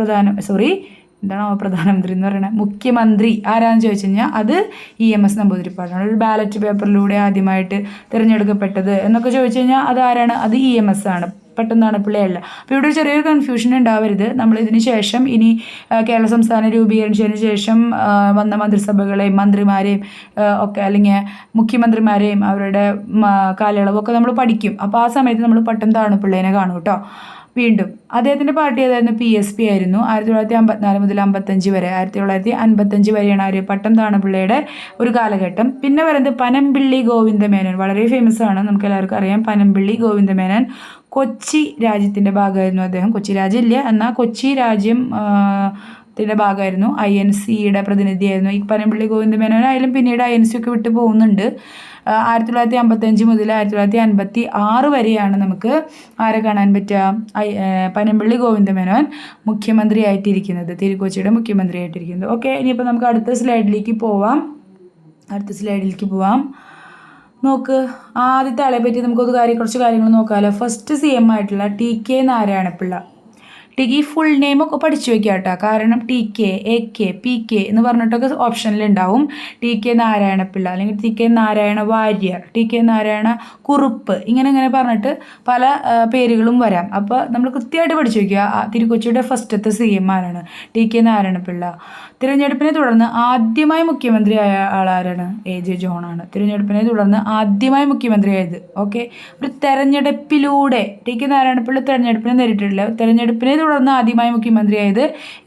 പ്രധാനമന്ത്രി എന്ന് പറയുന്നത് മുഖ്യമന്ത്രി ആരാന്ന് ചോദിച്ചു കഴിഞ്ഞാൽ അത് EMS നമ്പൂതിരിപ്പാടാണ്. ഒരു ബാലറ്റ് പേപ്പറിലൂടെ ആദ്യമായിട്ട് തിരഞ്ഞെടുക്കപ്പെട്ടത് എന്നൊക്കെ ചോദിച്ചു കഴിഞ്ഞാൽ അത് ആരാണ്? അത് EMS ആണ്, പട്ടം താണുപിള്ളയല്ല. അപ്പോൾ ഇവിടെ ഒരു ചെറിയൊരു കൺഫ്യൂഷൻ ഉണ്ടാവരുത്. നമ്മൾ ഇതിന് ശേഷം ഇനി കേരള സംസ്ഥാനം രൂപീകരിച്ചതിന് ശേഷം വന്ന മന്ത്രിസഭകളെയും മന്ത്രിമാരെയും ഒക്കെ അല്ലെങ്കിൽ മുഖ്യമന്ത്രിമാരെയും അവരുടെ കാലയളവൊക്കെ നമ്മൾ പഠിക്കും. അപ്പോൾ ആ സമയത്ത് നമ്മൾ പട്ടം താണുപിള്ളേനെ കാണും കേട്ടോ. വീണ്ടും അദ്ദേഹത്തിൻ്റെ പാർട്ടി ഏതായിരുന്നു? PSP ആയിരുന്നു. 1954 മുതൽ 55 വരെ. 1955 വരെയാണ് പട്ടം താണുപിള്ളയുടെ ഒരു കാലഘട്ടം. പിന്നെ പറയുന്നത് പനമ്പിള്ളി ഗോവിന്ദമേനോൻ. വളരെ ഫേമസ് ആണ്, നമുക്ക് എല്ലാവർക്കും അറിയാം. പനമ്പിള്ളി ഗോവിന്ദമേനോൻ കൊച്ചി രാജ്യത്തിൻ്റെ ഭാഗമായിരുന്നു അദ്ദേഹം. കൊച്ചി രാജ്യം ഇല്ല, എന്നാൽ കൊച്ചി രാജ്യം ത്തിൻ്റെ ഭാഗമായിരുന്നു. INCയുടെ പ്രതിനിധിയായിരുന്നു ഈ പനമ്പിള്ളി ഗോവിന്ദമേനോൻ. ആയാലും പിന്നീട് INC ഒക്കെ വിട്ടു പോകുന്നുണ്ട്. 1955 മുതൽ 1956 വരെയാണ് നമുക്ക് ആരെ കാണാൻ പറ്റുക? പനമ്പിള്ളി ഗോവിന്ദമേനോൻ മുഖ്യമന്ത്രി ആയിട്ടിരിക്കുന്നത്, തിരുക്കൊച്ചിയുടെ മുഖ്യമന്ത്രി ആയിട്ടിരിക്കുന്നത്. ഓക്കെ, ഇനിയിപ്പോൾ നമുക്ക് അടുത്ത സ്ലൈഡിലേക്ക് പോവാം. നോക്ക്, ആദ്യത്തെ ആളെ പറ്റി കുറച്ച് കാര്യങ്ങൾ നോക്കാമല്ലോ. ഫസ്റ്റ് CM ആയിട്ടുള്ള TK നാരായണപിള്ള. ഈ ഫുൾ നെയിമൊക്കെ പഠിച്ചു വെക്കുക കേട്ടോ. കാരണം TK, AK, PK എന്ന് പറഞ്ഞിട്ടൊക്കെ ഓപ്ഷനിലുണ്ടാവും. TK നാരായണപിള്ള അല്ലെങ്കിൽ TK നാരായണ വാര്യർ, TK നാരായണ കുറുപ്പ്, ഇങ്ങനെ പറഞ്ഞിട്ട് പല പേരുകളും വരാം. അപ്പോൾ നമ്മൾ കൃത്യമായിട്ട് പഠിച്ചു വയ്ക്കുക. തിരുക്കൊച്ചിയുടെ ഫസ്റ്റത്തെ CM ആരാണ്? TK നാരായണപിള്ള. തിരഞ്ഞെടുപ്പിനെ തുടർന്ന് ആദ്യമായി മുഖ്യമന്ത്രിയായ ആളാരാണ്? AJ ജോൺ ആണ്. തിരഞ്ഞെടുപ്പിനെ തുടർന്ന് ആദ്യമായി മുഖ്യമന്ത്രിയായത്. ഓക്കെ, ഒരു തെരഞ്ഞെടുപ്പിലൂടെ TK നാരായണപിള്ള തെരഞ്ഞെടുപ്പിനെ നേരിട്ടിട്ടില്ല. തെരഞ്ഞെടുപ്പിനെ തുടർന്ന് ആദ്യമായി മുഖ്യമന്ത്രിയായത്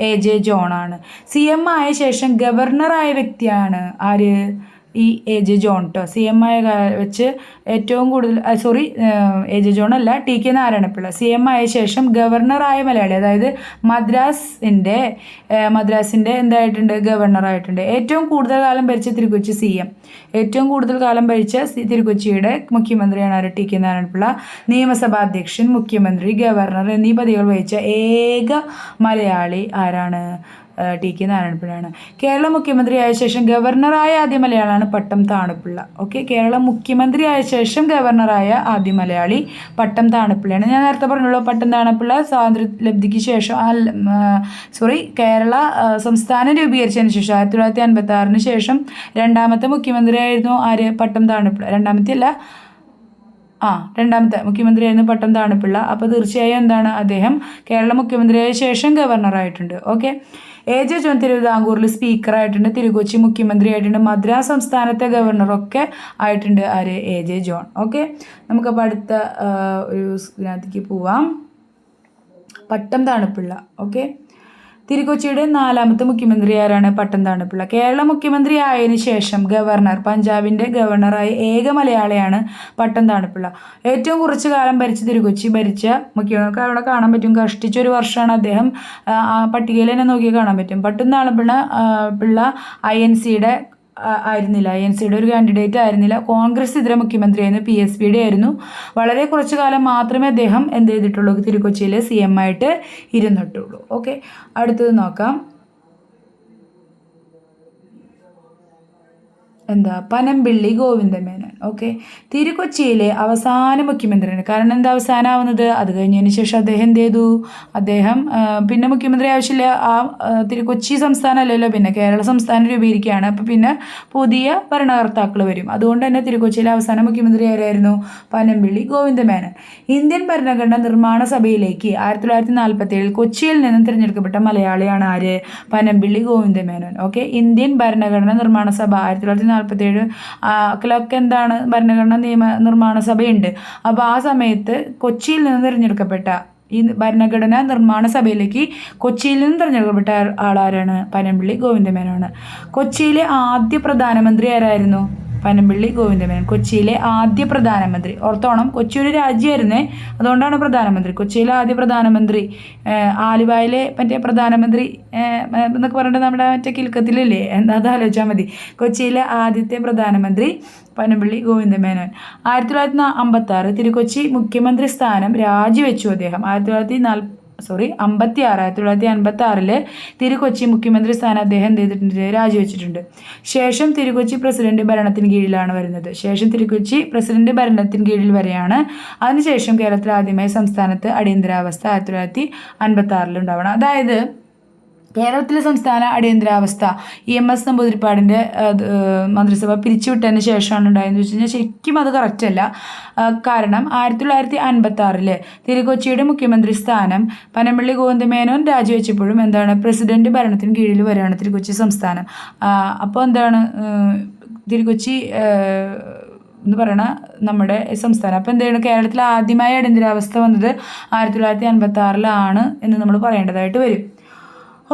AJ ജോൺ ആണ്. CM ആയ ശേഷം ഗവർണറായ വ്യക്തിയാണ് ആര്? ഈ എ ജെ ജോൺ കേട്ടോ. CM ആയ വെച്ച് ഏറ്റവും കൂടുതൽ എ ജെ ജോൺ അല്ല, ടി കെ നാരായണപിള്ള CM ആയ ശേഷം ഗവർണറായ മലയാളി, അതായത് മദ്രാസിൻ്റെ എന്തായിട്ടുണ്ട്, ഗവർണറായിട്ടുണ്ട്. ഏറ്റവും കൂടുതൽ കാലം ഭരിച്ച തിരുക്കൊച്ചി CM, ഏറ്റവും കൂടുതൽ കാലം ഭരിച്ച തിരുക്കൊച്ചിയുടെ മുഖ്യമന്ത്രിയാണ് ആര്, ടി കെ നാരായണപിള്ള. നിയമസഭാ അധ്യക്ഷൻ, മുഖ്യമന്ത്രി, ഗവർണർ എന്നീ പദവികൾ വഹിച്ച ഏക മലയാളി ആരാണ്, ടി കെ നാരായണപിള്ളയാണ്. കേരള മുഖ്യമന്ത്രിയായ ശേഷം ഗവർണറായ ആദ്യ മലയാളിയാണ് പട്ടം താണുപിള്ള. ഓക്കെ, കേരള മുഖ്യമന്ത്രിയായ ശേഷം ഗവർണറായ ആദ്യ മലയാളി പട്ടം താണുപിള്ളയാണ്. ഞാൻ നേരത്തെ പറഞ്ഞല്ലോ, പട്ടം താണുപിള്ള സ്വാതന്ത്ര്യലബ്ധിക്ക് ശേഷം കേരള സംസ്ഥാനം രൂപീകരിച്ചതിന് ശേഷം 1956 ശേഷം രണ്ടാമത്തെ മുഖ്യമന്ത്രിയായിരുന്നു ആര്, പട്ടം താണുപിള്ള. രണ്ടാമത്തെ മുഖ്യമന്ത്രിയായിരുന്നു പട്ടം താണുപിള്ള. അപ്പോൾ തീർച്ചയായും എന്താണ്, അദ്ദേഹം കേരള മുഖ്യമന്ത്രിയായ ശേഷം ഗവർണറായിട്ടുണ്ട്. ഓക്കെ, എ ജെ ജോൺ തിരുവിതാംകൂറിൽ സ്പീക്കറായിട്ടുണ്ട്, തിരുക്കൊച്ചി മുഖ്യമന്ത്രിയായിട്ടുണ്ട്, മദ്രാസ് സംസ്ഥാനത്തെ ഗവർണറൊക്കെ ആയിട്ടുണ്ട് ആര്, എ ജെ ജോൺ. ഓക്കെ, നമുക്കപ്പോൾ അടുത്ത ഒരു ഇതിനകത്തേക്ക് പോവാം. പട്ടം താണുപിള്ള. ഓക്കെ, തിരുക്കൊച്ചിയുടെ 4ാമത്തെ മുഖ്യമന്ത്രി ആരാണ്, പട്ടം താണുപിള്ള. കേരള മുഖ്യമന്ത്രി ആയതിനു ശേഷം പഞ്ചാബിൻ്റെ ഗവർണറായ ഏക മലയാളിയാണ് പട്ടം താണുപിള്ള. ഏറ്റവും കുറച്ചു കാലം തിരുക്കൊച്ചി ഭരിച്ച മുഖ്യമന്ത്രിക്ക് അവിടെ കാണാൻ പറ്റും, കഷ്ടിച്ചൊരു വർഷമാണ് അദ്ദേഹം. ആ പട്ടികയിൽ തന്നെ നോക്കി കാണാൻ പറ്റും. പട്ടം താണുപിള്ള INCയുടെ ഒരു കാൻഡിഡേറ്റ് ആയിരുന്നില്ല. കോൺഗ്രസ് ഇതര മുഖ്യമന്ത്രിയായിരുന്നു, PSPയുടെ ആയിരുന്നു. വളരെ കുറച്ചു കാലം മാത്രമേ അദ്ദേഹം എന്ത് ചെയ്തിട്ടുള്ളൂ, തിരുക്കൊച്ചിയിൽ CM ആയിട്ട് ഇരുന്നിട്ടുള്ളൂ. ഓക്കെ, അടുത്തത് നോക്കാം. പനമ്പിള്ളി ഗോവിന്ദമേനോൻ. ഓക്കെ, തിരുക്കൊച്ചിയിലെ അവസാന മുഖ്യമന്ത്രിയാണ്. കാരണം എന്താ അവസാനമാവുന്നത്, അത് കഴിഞ്ഞതിന് ശേഷം അദ്ദേഹം എന്ത് ചെയ്തു, അദ്ദേഹം പിന്നെ മുഖ്യമന്ത്രി ആവശ്യമില്ല. തിരുക്കൊച്ചി സംസ്ഥാനം അല്ലല്ലോ, പിന്നെ കേരള സംസ്ഥാനം രൂപീകരിക്കുകയാണ്. അപ്പോൾ പിന്നെ പുതിയ ഭരണകർത്താക്കൾ വരും. അതുകൊണ്ട് തന്നെ തിരുക്കൊച്ചിയിലെ അവസാന മുഖ്യമന്ത്രി ആരായിരുന്നു, പനമ്പിള്ളി ഗോവിന്ദമേനോൻ. ഇന്ത്യൻ ഭരണഘടന നിർമ്മാണ സഭയിലേക്ക് 1947 കൊച്ചിയിൽ നിന്നും തിരഞ്ഞെടുക്കപ്പെട്ട മലയാളിയാണ് ആര്, പനമ്പിള്ളി ഗോവിന്ദമേനോൻ. ഓക്കെ, ഇന്ത്യൻ ഭരണഘടന നിർമ്മാണ സഭ 1947 എന്താണ്, ഭരണഘടന നിർമ്മാണ സഭയുണ്ട്. അപ്പോൾ ആ സമയത്ത് കൊച്ചിയിൽ നിന്ന് തിരഞ്ഞെടുക്കപ്പെട്ട ഈ ഭരണഘടനാ നിർമ്മാണ സഭയിലേക്ക് കൊച്ചിയിൽ നിന്ന് തിരഞ്ഞെടുക്കപ്പെട്ട ആളാരാണ്, പനമ്പിള്ളി ഗോവിന്ദമേനോനാണ്. കൊച്ചിയിലെ ആദ്യ പ്രധാനമന്ത്രി ആരായിരുന്നു, പനമ്പിള്ളി ഗോവിന്ദമേനോൻ. കൊച്ചിയിലെ ആദ്യ പ്രധാനമന്ത്രി, ഓർത്തോണം, കൊച്ചി ഒരു രാജ്യമായിരുന്നേ, അതുകൊണ്ടാണ് പ്രധാനമന്ത്രി. കൊച്ചിയിലെ ആദ്യ പ്രധാനമന്ത്രി, ആലുവയിലെ മറ്റേ പ്രധാനമന്ത്രി എന്നൊക്കെ പറഞ്ഞിട്ട് നമ്മുടെ മറ്റേ കിൽക്കത്തിലില്ലേ, അത് ആലോചിച്ചാൽ മതി. കൊച്ചിയിലെ ആദ്യത്തെ പ്രധാനമന്ത്രി പനമ്പിള്ളി ഗോവിന്ദമേനോൻ. 1956 തിരുക്കൊച്ചി മുഖ്യമന്ത്രി സ്ഥാനം രാജിവെച്ചു അദ്ദേഹം. 1956 തിരുക്കൊച്ചി മുഖ്യമന്ത്രി സ്ഥാനം അദ്ദേഹം എന്ത് ചെയ്തിട്ടുണ്ട്, രാജിവെച്ചിട്ടുണ്ട്. ശേഷം തിരുക്കൊച്ചി പ്രസിഡന്റ് ഭരണത്തിന് കീഴിലാണ് വരുന്നത്. വരെയാണ്. അതിനുശേഷം കേരളത്തിൽ ആദ്യമായി സംസ്ഥാനത്ത് അടിയന്തരാവസ്ഥ 1956 ഉണ്ടാവണം. അതായത് കേരളത്തിലെ സംസ്ഥാന അടിയന്തരാവസ്ഥ EMS നമ്പൂതിരിപ്പാടിൻ്റെ മന്ത്രിസഭ പിരിച്ചുവിട്ടതിന് ശേഷമാണ് ഉണ്ടായതെന്ന് വെച്ച് കഴിഞ്ഞാൽ ശരിക്കും അത് കറക്റ്റല്ല. കാരണം 1956 തിരുക്കൊച്ചിയുടെ മുഖ്യമന്ത്രി സ്ഥാനം പനമ്പിള്ളി ഗോവിന്ദമേനോൻ രാജിവെച്ചപ്പോഴും എന്താണ്, പ്രസിഡന്റ് ഭരണത്തിന് കീഴിൽ വരികയാണ് തിരുക്കൊച്ചി സംസ്ഥാനം. അപ്പോൾ എന്താണ്, തിരുക്കൊച്ചി എന്ന് പറയണ നമ്മുടെ സംസ്ഥാനം. അപ്പോൾ എന്താണ്, കേരളത്തിൽ ആദ്യമായി അടിയന്തരാവസ്ഥ വന്നത് 1956 എന്ന് നമ്മൾ പറയേണ്ടതായിട്ട് വരും.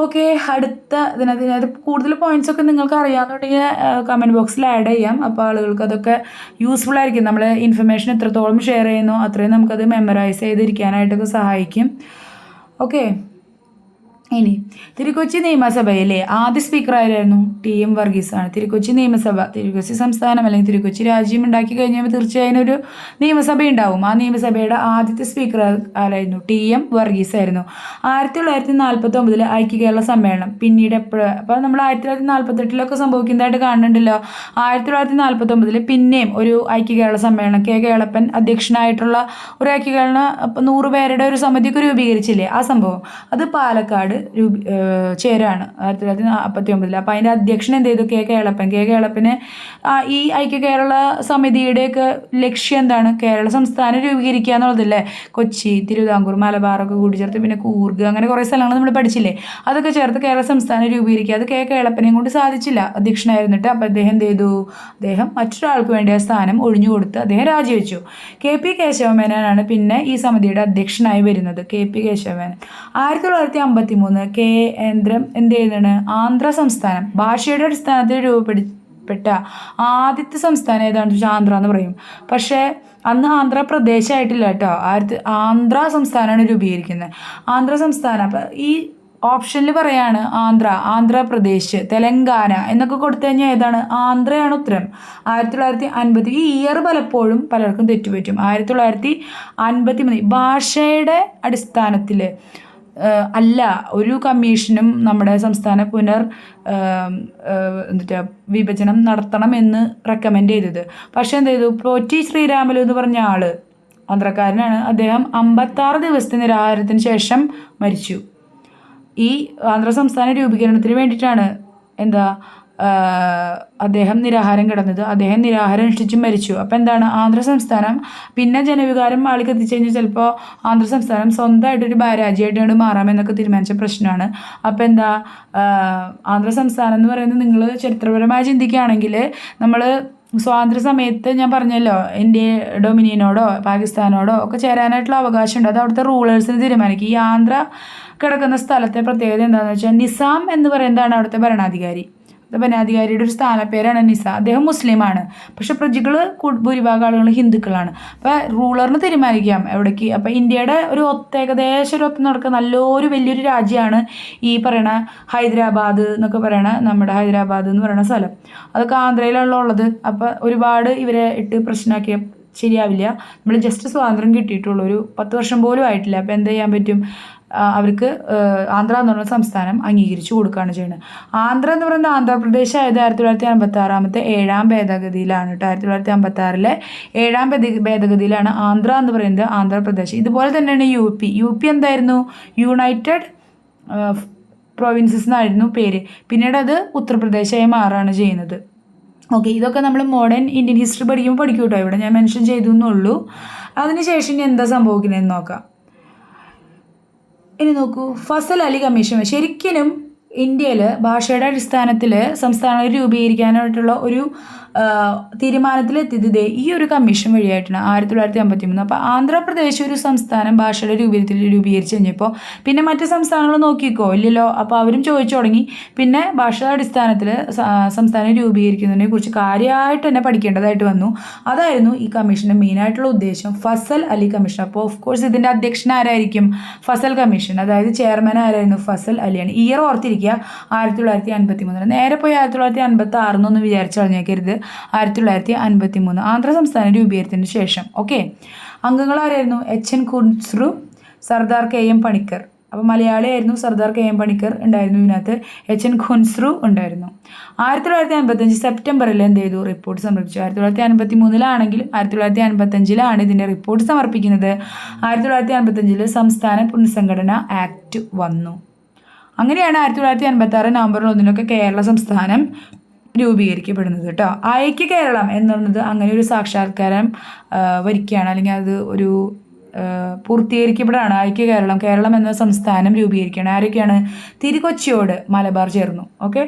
ഓക്കെ, അടുത്ത ഇതിനകത്ത് കൂടുതൽ പോയിന്റ്സൊക്കെ നിങ്ങൾക്ക് അറിയാമെന്നുണ്ടെങ്കിൽ കമൻറ്റ് ബോക്സിൽ ആഡ് ചെയ്യാം. അപ്പോൾ ആളുകൾക്ക് അതൊക്കെ യൂസ്ഫുൾ ആയിരിക്കും. നമ്മൾ ഇൻഫർമേഷൻ എത്രത്തോളം ഷെയർ ചെയ്യുന്നോ അത്രയും നമുക്കത് മെമ്മറൈസ് ചെയ്തിരിക്കാനായിട്ടൊക്കെ സഹായിക്കും. ഓക്കെ, ഇനി തിരുക്കൊച്ചി നിയമസഭയിലെ ആദ്യ സ്പീക്കർ ആരായിരുന്നു, TM വർഗീസാണ്. തിരുക്കൊച്ചി നിയമസഭ, തിരുക്കൊച്ചി സംസ്ഥാനം അല്ലെങ്കിൽ തിരുക്കൊച്ചി രാജ്യം ഉണ്ടാക്കി കഴിഞ്ഞാൽ തീർച്ചയായും ഒരു നിയമസഭ ഉണ്ടാവും. ആ നിയമസഭയുടെ ആദ്യത്തെ സ്പീക്കർ ആരായിരുന്നു, TM വർഗീസ് ആയിരുന്നു. 1949 ഐക്യ കേരള സമ്മേളനം, പിന്നീട് അപ്പോൾ നമ്മൾ 1948 സംഭവിക്കുന്നതായിട്ട് കാണുന്നുണ്ടല്ലോ. 1949 പിന്നെയും ഒരു ഐക്യ കേരള സമ്മേളനം, K കേളപ്പൻ അധ്യക്ഷനായിട്ടുള്ള ഒരു ഐക്യ കേരള 100 പേരുടെ ഒരു സമിതിയൊക്കെ രൂപീകരിച്ചില്ലേ, ആ സംഭവം അത് പാലക്കാട് ചേരാണ് 1949. അപ്പോൾ അതിൻ്റെ അധ്യക്ഷൻ എന്ത് ചെയ്തു, K കേളപ്പന് ഈ ഐക്യ കേരള സമിതിയുടെയൊക്കെ ലക്ഷ്യം എന്താണ്, കേരള സംസ്ഥാനം രൂപീകരിക്കുക എന്നുള്ളതല്ലേ. കൊച്ചി, തിരുവിതാംകൂർ, മലബാറൊക്കെ കൂടി ചേർത്ത് പിന്നെ കൂർഗ്, അങ്ങനെ കുറേ സ്ഥലങ്ങൾ നമ്മൾ പഠിച്ചില്ലേ, അതൊക്കെ ചേർത്ത് കേരള സംസ്ഥാനം രൂപീകരിക്കുക. അത് K കേളപ്പനെയും കൊണ്ട് സാധിച്ചില്ല, അധ്യക്ഷനായിരുന്നിട്ട്. അപ്പോൾ അദ്ദേഹം എന്ത് ചെയ്തു, അദ്ദേഹം മറ്റൊരാൾക്ക് വേണ്ടി ആ സ്ഥാനം ഒഴിഞ്ഞു കൊടുത്ത് അദ്ദേഹം രാജിവെച്ചു. KP കേശവമേനോനാണ് പിന്നെ ഈ സമിതിയുടെ അധ്യക്ഷനായി വരുന്നത്, KP കേശവമേനോൻ. 1953 കേന്ദ്രം എന്ത് ചെയ്യുന്നതാണ്, ആന്ധ്ര സംസ്ഥാനം ഭാഷയുടെ അടിസ്ഥാനത്തിൽ രൂപീകരിക്കപ്പെട്ട ആദ്യത്തെ സംസ്ഥാനം ഏതാണെന്ന് വെച്ചാൽ ആന്ധ്ര എന്ന് പറയും. പക്ഷേ അന്ന് ആന്ധ്രാപ്രദേശായിട്ടില്ല കേട്ടോ. ആന്ധ്ര സംസ്ഥാനമാണ് രൂപീകരിക്കുന്നത്. ആന്ധ്ര സംസ്ഥാനം. അപ്പം ഈ ഓപ്ഷനിൽ പറയാണ് ആന്ധ്രാപ്രദേശ്, തെലങ്കാന എന്നൊക്കെ കൊടുത്തു കഴിഞ്ഞാൽ ഏതാണ്? ആന്ധ്രയാണ് ഉത്തരം. 1950. ഈ ഇയർ പലപ്പോഴും പലർക്കും തെറ്റുപറ്റും. 1953 ഭാഷയുടെ അടിസ്ഥാനത്തിൽ അല്ല ഒരു കമ്മീഷനും നമ്മുടെ സംസ്ഥാന വിഭജനം നടത്തണമെന്ന് റെക്കമെൻഡ് ചെയ്തത്. പക്ഷെ എന്ത് ചെയ്തു? പോറ്റി ശ്രീരാമലു എന്ന് പറഞ്ഞ ആള് ആന്ധ്രക്കാരനാണ്. അദ്ദേഹം 56 ദിവസത്തെ നിരാഹാരത്തിന് ശേഷം മരിച്ചു. ഈ ആന്ധ്ര സംസ്ഥാന രൂപീകരണത്തിന് വേണ്ടിയിട്ടാണ് അദ്ദേഹം നിരാഹാരം കിടന്നത്. അദ്ദേഹം നിരാഹാരം അനുഷ്ഠിച്ച് മരിച്ചു. അപ്പം എന്താണ്? ആന്ധ്ര സംസ്ഥാനം പിന്നെ ജനവികാരം ആളിക്ക് എത്തിച്ചു കഴിഞ്ഞാൽ ചിലപ്പോൾ ആന്ധ്ര സംസ്ഥാനം സ്വന്തമായിട്ടൊരു രാജ്യമായിട്ടാണ് മാറാമെന്നൊക്കെ തീരുമാനിച്ച പ്രശ്നമാണ്. അപ്പം ആന്ധ്ര സംസ്ഥാനം എന്ന് പറയുന്നത് നിങ്ങൾ ചരിത്രപരമായി ചിന്തിക്കുകയാണെങ്കിൽ നമ്മൾ സ്വാതന്ത്ര്യ സമയത്ത് ഞാൻ പറഞ്ഞല്ലോ ഇന്ത്യ ഡൊമിനിയനോടോ പാകിസ്ഥാനോടോ ഒക്കെ ചേരാനായിട്ടുള്ള അവകാശമുണ്ട്. അത് അവിടുത്തെ റൂളേഴ്സിന് തീരുമാനിക്കും. ഈ ആന്ധ്ര കിടക്കുന്ന സ്ഥലത്തെ പ്രത്യേകത എന്താണെന്ന് വെച്ചാൽ നിസാം എന്ന് പറയുന്നതാണ് അവിടുത്തെ ഭരണാധികാരി. ഭരണാധികാരിയുടെ ഒരു സ്ഥാനപ്പേരാണ് നിസാം. അദ്ദേഹം മുസ്ലിമാണ്. പക്ഷെ പ്രജകൾ ഭൂരിഭാഗം ആളുകൾ ഹിന്ദുക്കളാണ്. അപ്പോൾ റൂളറിന് തീരുമാനിക്കാം എവിടേക്ക്. അപ്പോൾ ഇന്ത്യയുടെ ഒരു ഏകദേശം ഒരു ഒപ്പം നടക്കുന്ന നല്ലൊരു വലിയൊരു രാജ്യമാണ് ഈ പറയണ ഹൈദരാബാദ് എന്നൊക്കെ പറയണ നമ്മുടെ ഹൈദരാബാദ് എന്ന് പറയുന്ന സ്ഥലം. അതൊക്കെ ആന്ധ്രയിലാണല്ലോ ഉള്ളത്. അപ്പോൾ ഒരുപാട് ഇവരെ ഇട്ട് പ്രശ്നമാക്കിയ ശരിയാവില്ല. നമ്മൾ ജസ്റ്റ് സ്വാതന്ത്ര്യം കിട്ടിയിട്ടുള്ളൂ, ഒരു 10 വർഷം പോലും ആയിട്ടില്ല. അപ്പോൾ എന്ത് ചെയ്യാൻ പറ്റും? അവർക്ക് ആന്ധ്ര എന്ന് പറയുന്ന സംസ്ഥാനം അംഗീകരിച്ചു കൊടുക്കുകയാണ് ചെയ്യുന്നത്. ആന്ധ്ര എന്ന് പറയുന്നത് ആന്ധ്രാപ്രദേശ് ആയത് 1956 7ാം ഭേദഗതിയിലാണ് കേട്ടോ. 1956 7ാം ഭേദഗതിയിലാണ് ആന്ധ്ര എന്ന് പറയുന്നത് ആന്ധ്രാപ്രദേശ്. ഇതുപോലെ തന്നെയാണ് യു പി എന്തായിരുന്നു? യുണൈറ്റഡ് പ്രൊവിൻസസ് എന്നായിരുന്നു പേര്. പിന്നീട് അത് ഉത്തർപ്രദേശായി മാറുകയാണ് ചെയ്യുന്നത്. ഓക്കെ, ഇതൊക്കെ നമ്മൾ മോഡേൺ ഇന്ത്യൻ ഹിസ്റ്ററി പഠിക്കുമ്പോൾ പഠിക്കും കേട്ടോ. ഇവിടെ ഞാൻ മെൻഷൻ ചെയ്തു എന്നുള്ളൂ. അതിനുശേഷം ഇനി എന്താ സംഭവിക്കുന്നതെന്ന് നോക്കാം. ഇനി നോക്കൂ, ഫസൽ അലി കമ്മീഷൻ. ശരിക്കും ഇന്ത്യയിൽ ഭാഷയുടെ അടിസ്ഥാനത്തിൽ സംസ്ഥാനങ്ങൾ രൂപീകരിക്കാനായിട്ടുള്ള ഒരു തീരുമാനത്തിലെത്തിയത് ഈ ഒരു കമ്മീഷൻ വഴിയായിട്ടാണ് 1953. അപ്പോൾ ആന്ധ്രാപ്രദേശ് ഒരു സംസ്ഥാനം ഭാഷയുടെ രൂപീകരിച്ച് കഴിഞ്ഞപ്പോൾ പിന്നെ മറ്റ് സംസ്ഥാനങ്ങൾ നോക്കിക്കോ ഇല്ലല്ലോ. അപ്പോൾ അവരും ചോദിച്ചു തുടങ്ങി. പിന്നെ ഭാഷയുടെ അടിസ്ഥാനത്തിൽ സംസ്ഥാനം രൂപീകരിക്കുന്നതിനെ കുറിച്ച് കാര്യമായിട്ട് തന്നെ പഠിക്കേണ്ടതായിട്ട് വന്നു. അതായിരുന്നു ഈ കമ്മീഷൻ്റെ മെയിനായിട്ടുള്ള ഉദ്ദേശം, ഫസൽ അലി കമ്മീഷൻ. അപ്പോൾ ഓഫ് കോഴ്സ് ഇതിൻ്റെ അധ്യക്ഷൻ ആരായിരിക്കും? ഫസൽ കമ്മീഷൻ. അതായത് ചെയർമാൻ ആരായിരുന്നു? ഫസൽ അലിയാണ്. ഇയർ ഓർത്തിരിക്കുക, 1953. നേരെ പോയി 1956 എന്നൊന്ന് വിചാരിച്ചു കളഞ്ഞേക്കരുത്. 1953 ആന്ധ്ര സംസ്ഥാന രൂപീകരണത്തിന് ശേഷം. ഓക്കെ, അംഗങ്ങൾ ആരായിരുന്നു? HN Khusrau, Sardar KM Panicker. അപ്പോൾ മലയാളിയായിരുന്നു സർദാർ KM പണിക്കർ ഉണ്ടായിരുന്നു. ഇതിനകത്ത് HN ഖുസ്രു ഉണ്ടായിരുന്നു. 1955 സെപ്റ്റംബറിൽ എന്ത് ചെയ്തു? റിപ്പോർട്ട് സമർപ്പിച്ചു. 1953 1955 ഇതിൻ്റെ റിപ്പോർട്ട് സമർപ്പിക്കുന്നത്. 1955 സംസ്ഥാന പുനഃസംഘടന ആക്ട് വന്നു. അങ്ങനെയാണ് 1956 നവംബർ 1 കേരള സംസ്ഥാനം രൂപീകരിക്കപ്പെടുന്നത് കേട്ടോ. ഐക്യ കേരളം എന്ന് പറയുന്നത് അങ്ങനെ ഒരു സാക്ഷാത്കാരം വരിക്കുകയാണ്, അല്ലെങ്കിൽ അത് ഒരു പൂർത്തീകരിക്കപ്പെടുകയാണ്. ഐക്യ കേരളം എന്ന സംസ്ഥാനം രൂപീകരിക്കുകയാണ്. ആരൊക്കെയാണ്? തിരുക്കൊച്ചിയോട് മലബാർ ചേർന്നു. ഓക്കെ,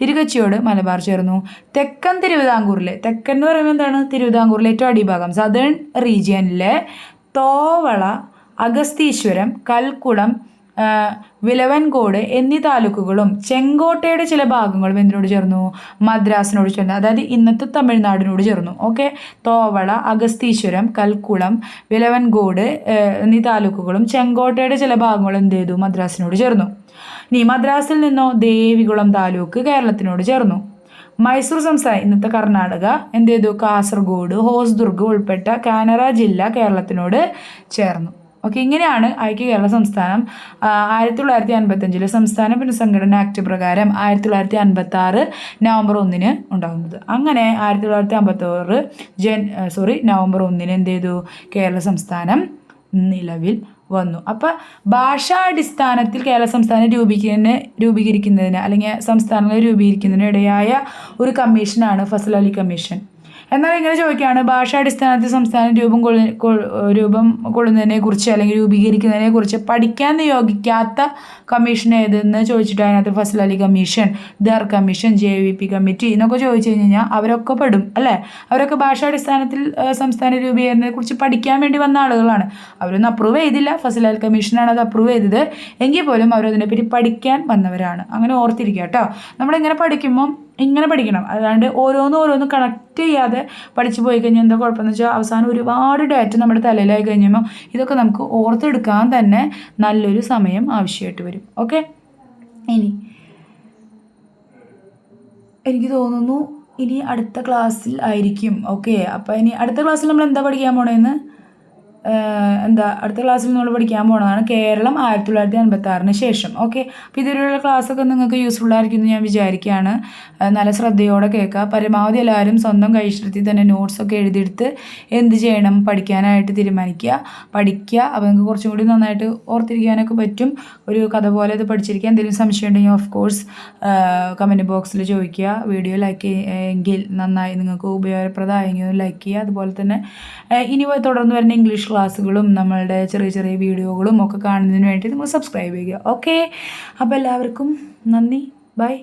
തിരുക്കൊച്ചിയോട് മലബാർ ചേർന്നു. തെക്കൻ തിരുവിതാംകൂറിലെ, തെക്കൻ എന്ന് പറയുമ്പോൾ എന്താണ്? തിരുവിതാംകൂറിലെ ഏറ്റവും അടിഭാഗം സദേൺ റീജിയനിലെ തോവള, അഗസ്തീശ്വരം, കൽക്കുളം, വിലവൻകോട് എന്നീ താലൂക്കുകളും ചെങ്കോട്ടയുടെ ചില ഭാഗങ്ങളും എന്തിനോട് ചേർന്നു? മദ്രാസിനോട് ചേർന്നു. അതായത് ഇന്നത്തെ തമിഴ്നാടിനോട് ചേർന്നു. ഓക്കെ, തോവള, അഗസ്തീശ്വരം, കൽക്കുളം, വിലവൻകോട് എന്നീ താലൂക്കുകളും ചെങ്കോട്ടയുടെ ചില ഭാഗങ്ങളും എന്ത് ചെയ്തു? മദ്രാസിനോട് ചേർന്നു. ഇനി മദ്രാസിൽ നിന്നോ ദേവികുളം താലൂക്ക് കേരളത്തിനോട് ചേർന്നു. മൈസൂർ സംസ്ഥാനം ഇന്നത്തെ കർണാടക എന്ത് ചെയ്തു? കാസർഗോഡ്, ഹോസ്ദുർഗ് ഉൾപ്പെട്ട കാനറ ജില്ല കേരളത്തിനോട് ചേർന്നു. ഓക്കെ, ഇങ്ങനെയാണ് ഐക്യ കേരള സംസ്ഥാനം 1955 സംസ്ഥാന പുനഃസംഘടന ആക്ട് പ്രകാരം 1956 നവംബർ 1 ഉണ്ടാകുന്നത്. അങ്ങനെ 1956 നവംബർ 1 എന്ത് ചെയ്തു? കേരള സംസ്ഥാനം നിലവിൽ വന്നു. അപ്പോൾ ഭാഷാടിസ്ഥാനത്തിൽ കേരള സംസ്ഥാനം രൂപീകരിക്കുന്നതിന് അല്ലെങ്കിൽ സംസ്ഥാനങ്ങൾ രൂപീകരിക്കുന്നതിന് ഇടയായ ഒരു കമ്മീഷനാണ് ഫസൽ അലി കമ്മീഷൻ. എന്നാൽ ഇങ്ങനെ ചോദിക്കുകയാണ്, ഭാഷാടിസ്ഥാനത്തിൽ സംസ്ഥാനം രൂപം കൊള്ളുന്നതിനെ കുറിച്ച് അല്ലെങ്കിൽ രൂപീകരിക്കുന്നതിനെ കുറിച്ച് പഠിക്കാൻ നിയോഗിക്കാത്ത കമ്മീഷൻ ഏതെന്ന് ചോദിച്ചിട്ട് അതിനകത്ത് Fazal Ali commission, Dhar commission, JVP committee എന്നൊക്കെ ചോദിച്ചു കഴിഞ്ഞാൽ അവരൊക്കെ പെടും അല്ലേ. അവരൊക്കെ ഭാഷാടിസ്ഥാനത്തിൽ സംസ്ഥാന രൂപീകരണത്തെ കുറിച്ച് പഠിക്കാൻ വേണ്ടി വന്ന ആളുകളാണ്. അവരൊന്നും അപ്രൂവ് ചെയ്തില്ല, ഫസൽ അലി കമ്മീഷനാണ് അത് അപ്രൂവ് ചെയ്തത്. എങ്കിൽ പോലും അവരതിനെപ്പറ്റി പഠിക്കാൻ വന്നവരാണ്. അങ്ങനെ ഓർത്തിരിക്കുക കേട്ടോ. നമ്മളിങ്ങനെ പഠിക്കുമ്പം ഇങ്ങനെ പഠിക്കണം. അല്ലാണ്ട് ഓരോന്ന് കണക്ട് ചെയ്യാതെ പഠിച്ചു പോയി കഴിഞ്ഞാൽ എന്താ കുഴപ്പമെന്ന് വെച്ചാൽ അവസാനം ഒരുപാട് ഡാറ്റ നമ്മുടെ തലയിലായി കഴിഞ്ഞപ്പോൾ ഇതൊക്കെ നമുക്ക് ഓർത്തെടുക്കാൻ തന്നെ നല്ലൊരു സമയം ആവശ്യമായിട്ട് വരും. ഓക്കെ, ഇനി എനിക്ക് തോന്നുന്നു ഇനി അടുത്ത ക്ലാസ്സിൽ ആയിരിക്കും. ഓക്കെ, അപ്പോൾ ഇനി അടുത്ത ക്ലാസ്സിൽ നമ്മൾ എന്താ പഠിക്കാൻ പോണേന്ന് അടുത്ത ക്ലാസ്സിൽ നമ്മൾ പഠിക്കാൻ പോണതാണ് കേരളം 1956 ശേഷം. ഓക്കെ, അപ്പോൾ ഇതുവരെയുള്ള ക്ലാസ്സൊക്കെ നിങ്ങൾക്ക് യൂസ്ഫുൾ ആയിരിക്കും എന്ന് ഞാൻ വിചാരിക്കുകയാണ്. നല്ല ശ്രദ്ധയോടെ കേൾക്കുക. പരമാവധി എല്ലാവരും സ്വന്തം കൈശ്രദ്ധത്തിൽ തന്നെ നോട്ട്സൊക്കെ എഴുതിയെടുത്ത് എന്ത് ചെയ്യണം, പഠിക്കാനായിട്ട് തീരുമാനിക്കുക, പഠിക്കുക. അപ്പോൾ നിങ്ങൾക്ക് കുറച്ചും കൂടി നന്നായിട്ട് ഓർത്തിരിക്കാനൊക്കെ പറ്റും. ഒരു കഥ പോലെ ഇത് പഠിച്ചിരിക്കുക. എന്തെങ്കിലും സംശയം ഉണ്ടെങ്കിൽ ഓഫ് കോഴ്സ് കമൻറ്റ് ബോക്സിൽ ചോദിക്കുക. വീഡിയോ ലൈക്ക് എങ്കിൽ നന്നായി, നിങ്ങൾക്ക് ഉപയോഗപ്രദമായെങ്കിൽ ലൈക്ക് ചെയ്യുക. അതുപോലെ തന്നെ ഇനി തുടർന്ന് വരുന്ന ഇംഗ്ലീഷ് ക്ലാസ്സുകളും നമ്മളുടെ ചെറിയ ചെറിയ വീഡിയോകളും ഒക്കെ കാണുന്നതിന് വേണ്ടി നിങ്ങൾ സബ്സ്ക്രൈബ് ചെയ്യുക. ഓക്കെ, അപ്പോൾ എല്ലാവർക്കും നന്ദി, ബൈ.